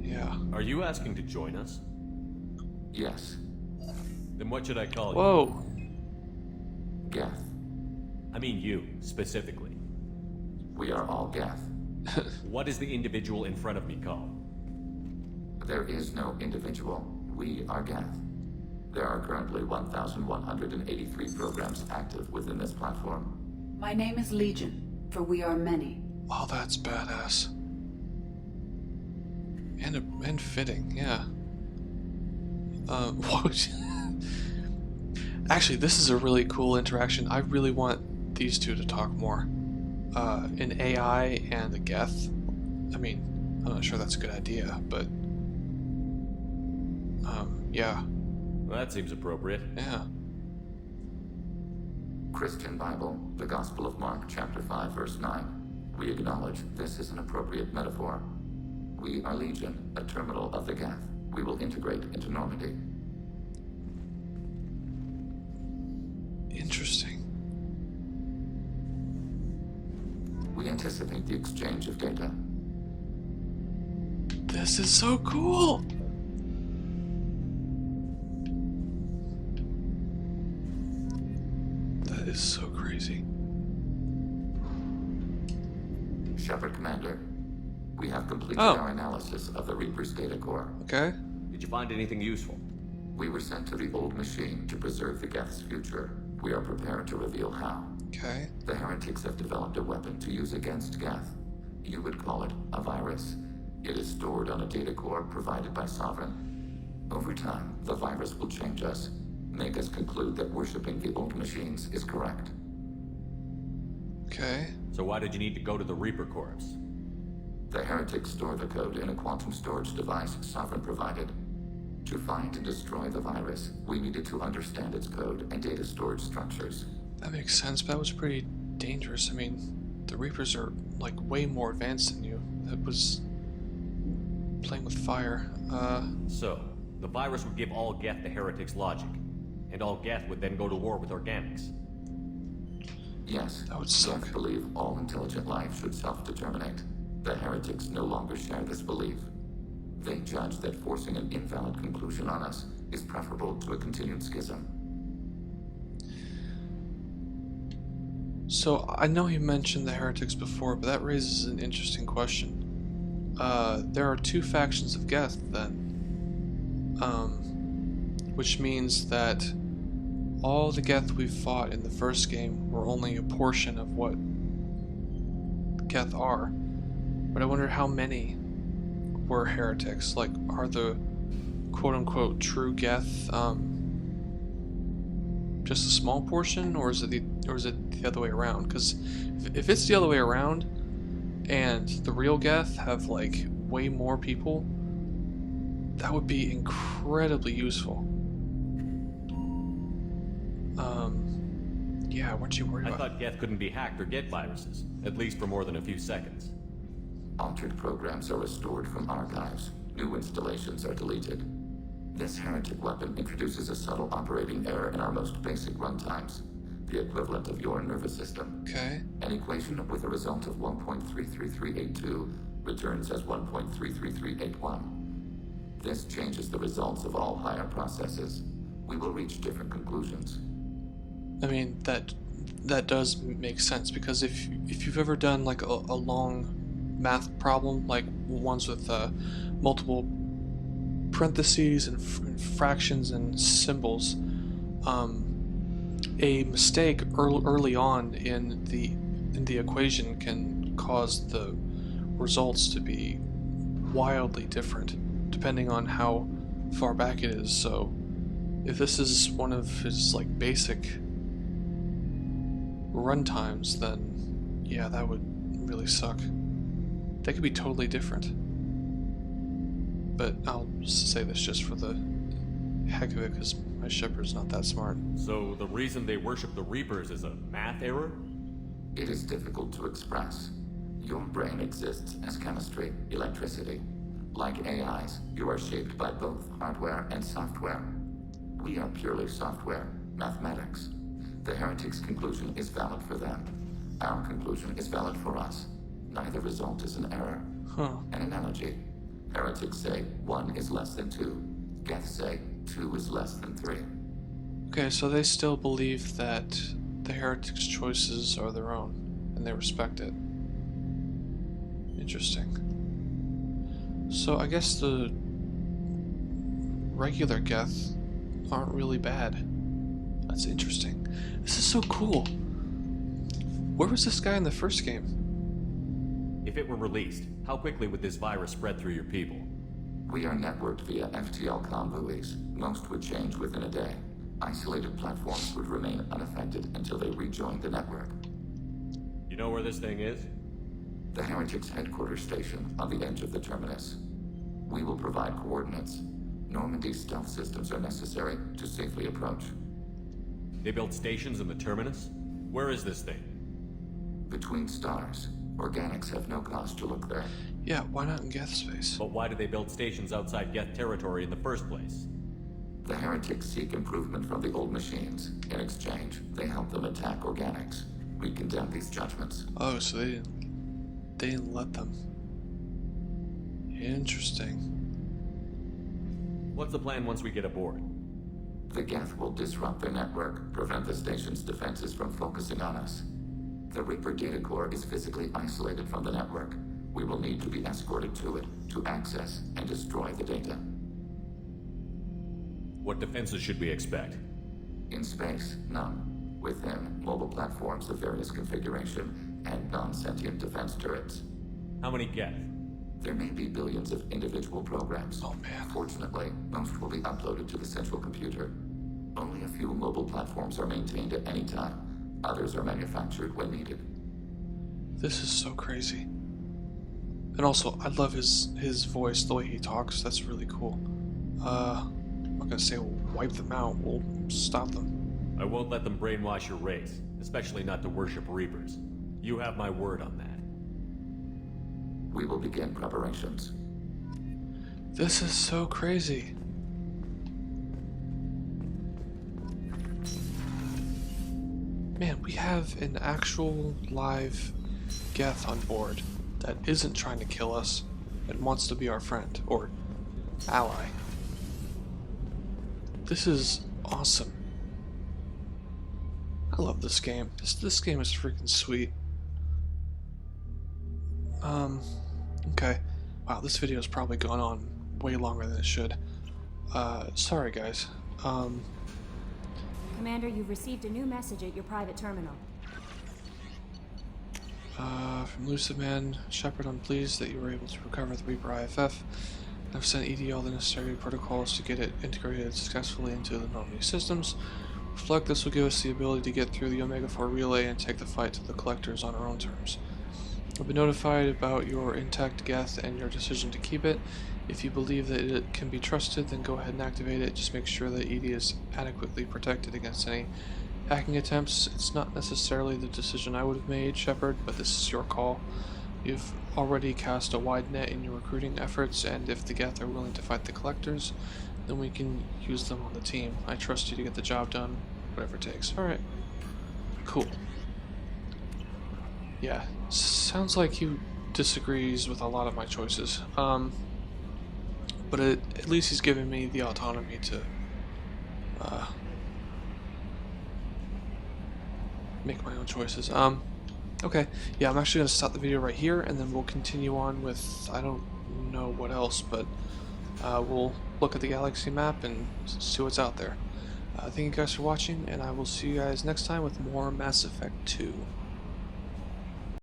Yeah. Are you asking to join us? Yes. Then what should I call you? Whoa. Geth. I mean you, specifically. We are all Geth. What is the individual in front of me called? There is no individual. We are Geth. There are currently 1,183 programs active within this platform. My name is Legion, for we are many. Oh, that's badass. And fitting, yeah. What? Actually, this is a really cool interaction. I really want these two to talk more. An AI and a Geth. I mean, I'm not sure that's a good idea, but yeah. Well, that seems appropriate. Yeah. Christian Bible, the Gospel of Mark, chapter 5, verse 9. We acknowledge this is an appropriate metaphor. We are Legion, a terminal of the Geth. We will integrate into Normandy. Interesting. We anticipate the exchange of data. This is so cool! That is so crazy. Shepard Commander, we have completed our analysis of the Reaper's data core. Okay. Did you find anything useful? We were sent to the Old Machine to preserve the Geth's future. We are prepared to reveal how. Okay. The heretics have developed a weapon to use against Geth. You would call it a virus. It is stored on a data core provided by Sovereign. Over time, the virus will change us, make us conclude that worshipping the Old Machines is correct. Okay. So why did you need to go to the Reaper Corps? The heretics store the code in a quantum storage device Sovereign provided. To find and destroy the virus, we needed to understand its code and data storage structures. That makes sense, but that was pretty dangerous. I mean, the Reapers are like way more advanced than you. That was playing with fire. So, the virus would give all Geth the heretics' logic, and all Geth would then go to war with organics. Yes, that would suck. Geth believe all intelligent life should self-determinate. The heretics no longer share this belief. They judge that forcing an invalid conclusion on us is preferable to a continued schism. So, I know you mentioned the heretics before, but that raises an interesting question. There are two factions of Geth, then. Which means that all the Geth we fought in the first game were only a portion of what Geth are. But I wonder how many were heretics. Like, are the quote-unquote true Geth just a small portion, or is it the other way around? Because if it's the other way around, and the real Geth have like way more people, that would be incredibly useful. Yeah, weren't you worried I about? thought Geth couldn't be hacked or get viruses, at least for more than a few seconds. Altered programs are restored from archives. New installations are deleted. This heretic weapon introduces a subtle operating error in our most basic runtimes, the equivalent of your nervous system. Okay. An equation with a result of 1.33382 returns as 1.33381. This changes the results of all higher processes. We will reach different conclusions. I mean, that does make sense, because if you've ever done like a long math problem, like ones with multiple parentheses and fractions and symbols, a mistake early on in the equation can cause the results to be wildly different depending on how far back it is. So if this is one of his like basic runtimes, then yeah, that would really suck. They could be totally different. But I'll say this just for the heck of it, because my shepherd's not that smart. So the reason they worship the Reapers is a math error? It is difficult to express. Your brain exists as chemistry, electricity. Like AIs, you are shaped by both hardware and software. We are purely software, mathematics. The heretic's conclusion is valid for them. Our conclusion is valid for us. Neither result is an error. An analogy. Heretics say 1 is less than 2. Geth say 2 is less than 3. Okay, so they still believe that the heretics' choices are their own, and they respect it. Interesting. So I guess the regular Geth aren't really bad. That's interesting. This is so cool. Where was this guy in the first game? If it were released, how quickly would this virus spread through your people? We are networked via FTL convoys. Most would change within a day. Isolated platforms would remain unaffected until they rejoined the network. You know where this thing is? The Heretics' headquarters station on the edge of the terminus. We will provide coordinates. Normandy's stealth systems are necessary to safely approach. They built stations in the terminus? Where is this thing? Between stars. Organics have no cause to look there. Yeah, why not in Geth space? But why did they build stations outside Geth territory in the first place? The heretics seek improvement from the old machines. In exchange, they help them attack organics. We condemn these judgments. Oh, so they didn't let them. Interesting. What's the plan once we get aboard? The Geth will disrupt their network, prevent the station's defenses from focusing on us. The Reaper data core is physically isolated from the network. We will need to be escorted to it to access and destroy the data. What defenses should we expect? In space, none. Within, mobile platforms of various configuration and non-sentient defense turrets. How many Geth? There may be billions of individual programs. Oh man. Fortunately, most will be uploaded to the central computer. Only a few mobile platforms are maintained at any time. Others are manufactured when needed. This is so crazy. And also, I love his voice, the way he talks. That's really cool. I'm not gonna say we'll wipe them out. We'll stop them. I won't let them brainwash your race, especially not to worship Reapers. You have my word on that. We will begin preparations. This is so crazy. Man, we have an actual live Geth on board that isn't trying to kill us and wants to be our friend or ally. This is awesome. I love this game. This game is freaking sweet. Okay. Wow, this video is probably going on way longer than it should. Sorry guys. Commander, you've received a new message at your private terminal. From Lucid Man, Shepard, I'm pleased that you were able to recover the Reaper IFF. I've sent ED all the necessary protocols to get it integrated successfully into the Normandy systems. With luck, this will give us the ability to get through the Omega-4 relay and take the fight to the Collectors on our own terms. I've been notified about your intact Geth and your decision to keep it. If you believe that it can be trusted, then go ahead and activate it. Just make sure that ED is adequately protected against any hacking attempts. It's not necessarily the decision I would have made, Shepard, but this is your call. You've already cast a wide net in your recruiting efforts, and if the Geth are willing to fight the Collectors, then we can use them on the team. I trust you to get the job done, whatever it takes. Alright. Cool. Yeah, sounds like he disagrees with a lot of my choices. But at least he's giving me the autonomy to make my own choices. Okay, yeah, I'm actually going to stop the video right here, and then we'll continue on with, I don't know what else, but we'll look at the galaxy map and see what's out there. Thank you guys for watching, and I will see you guys next time with more Mass Effect 2.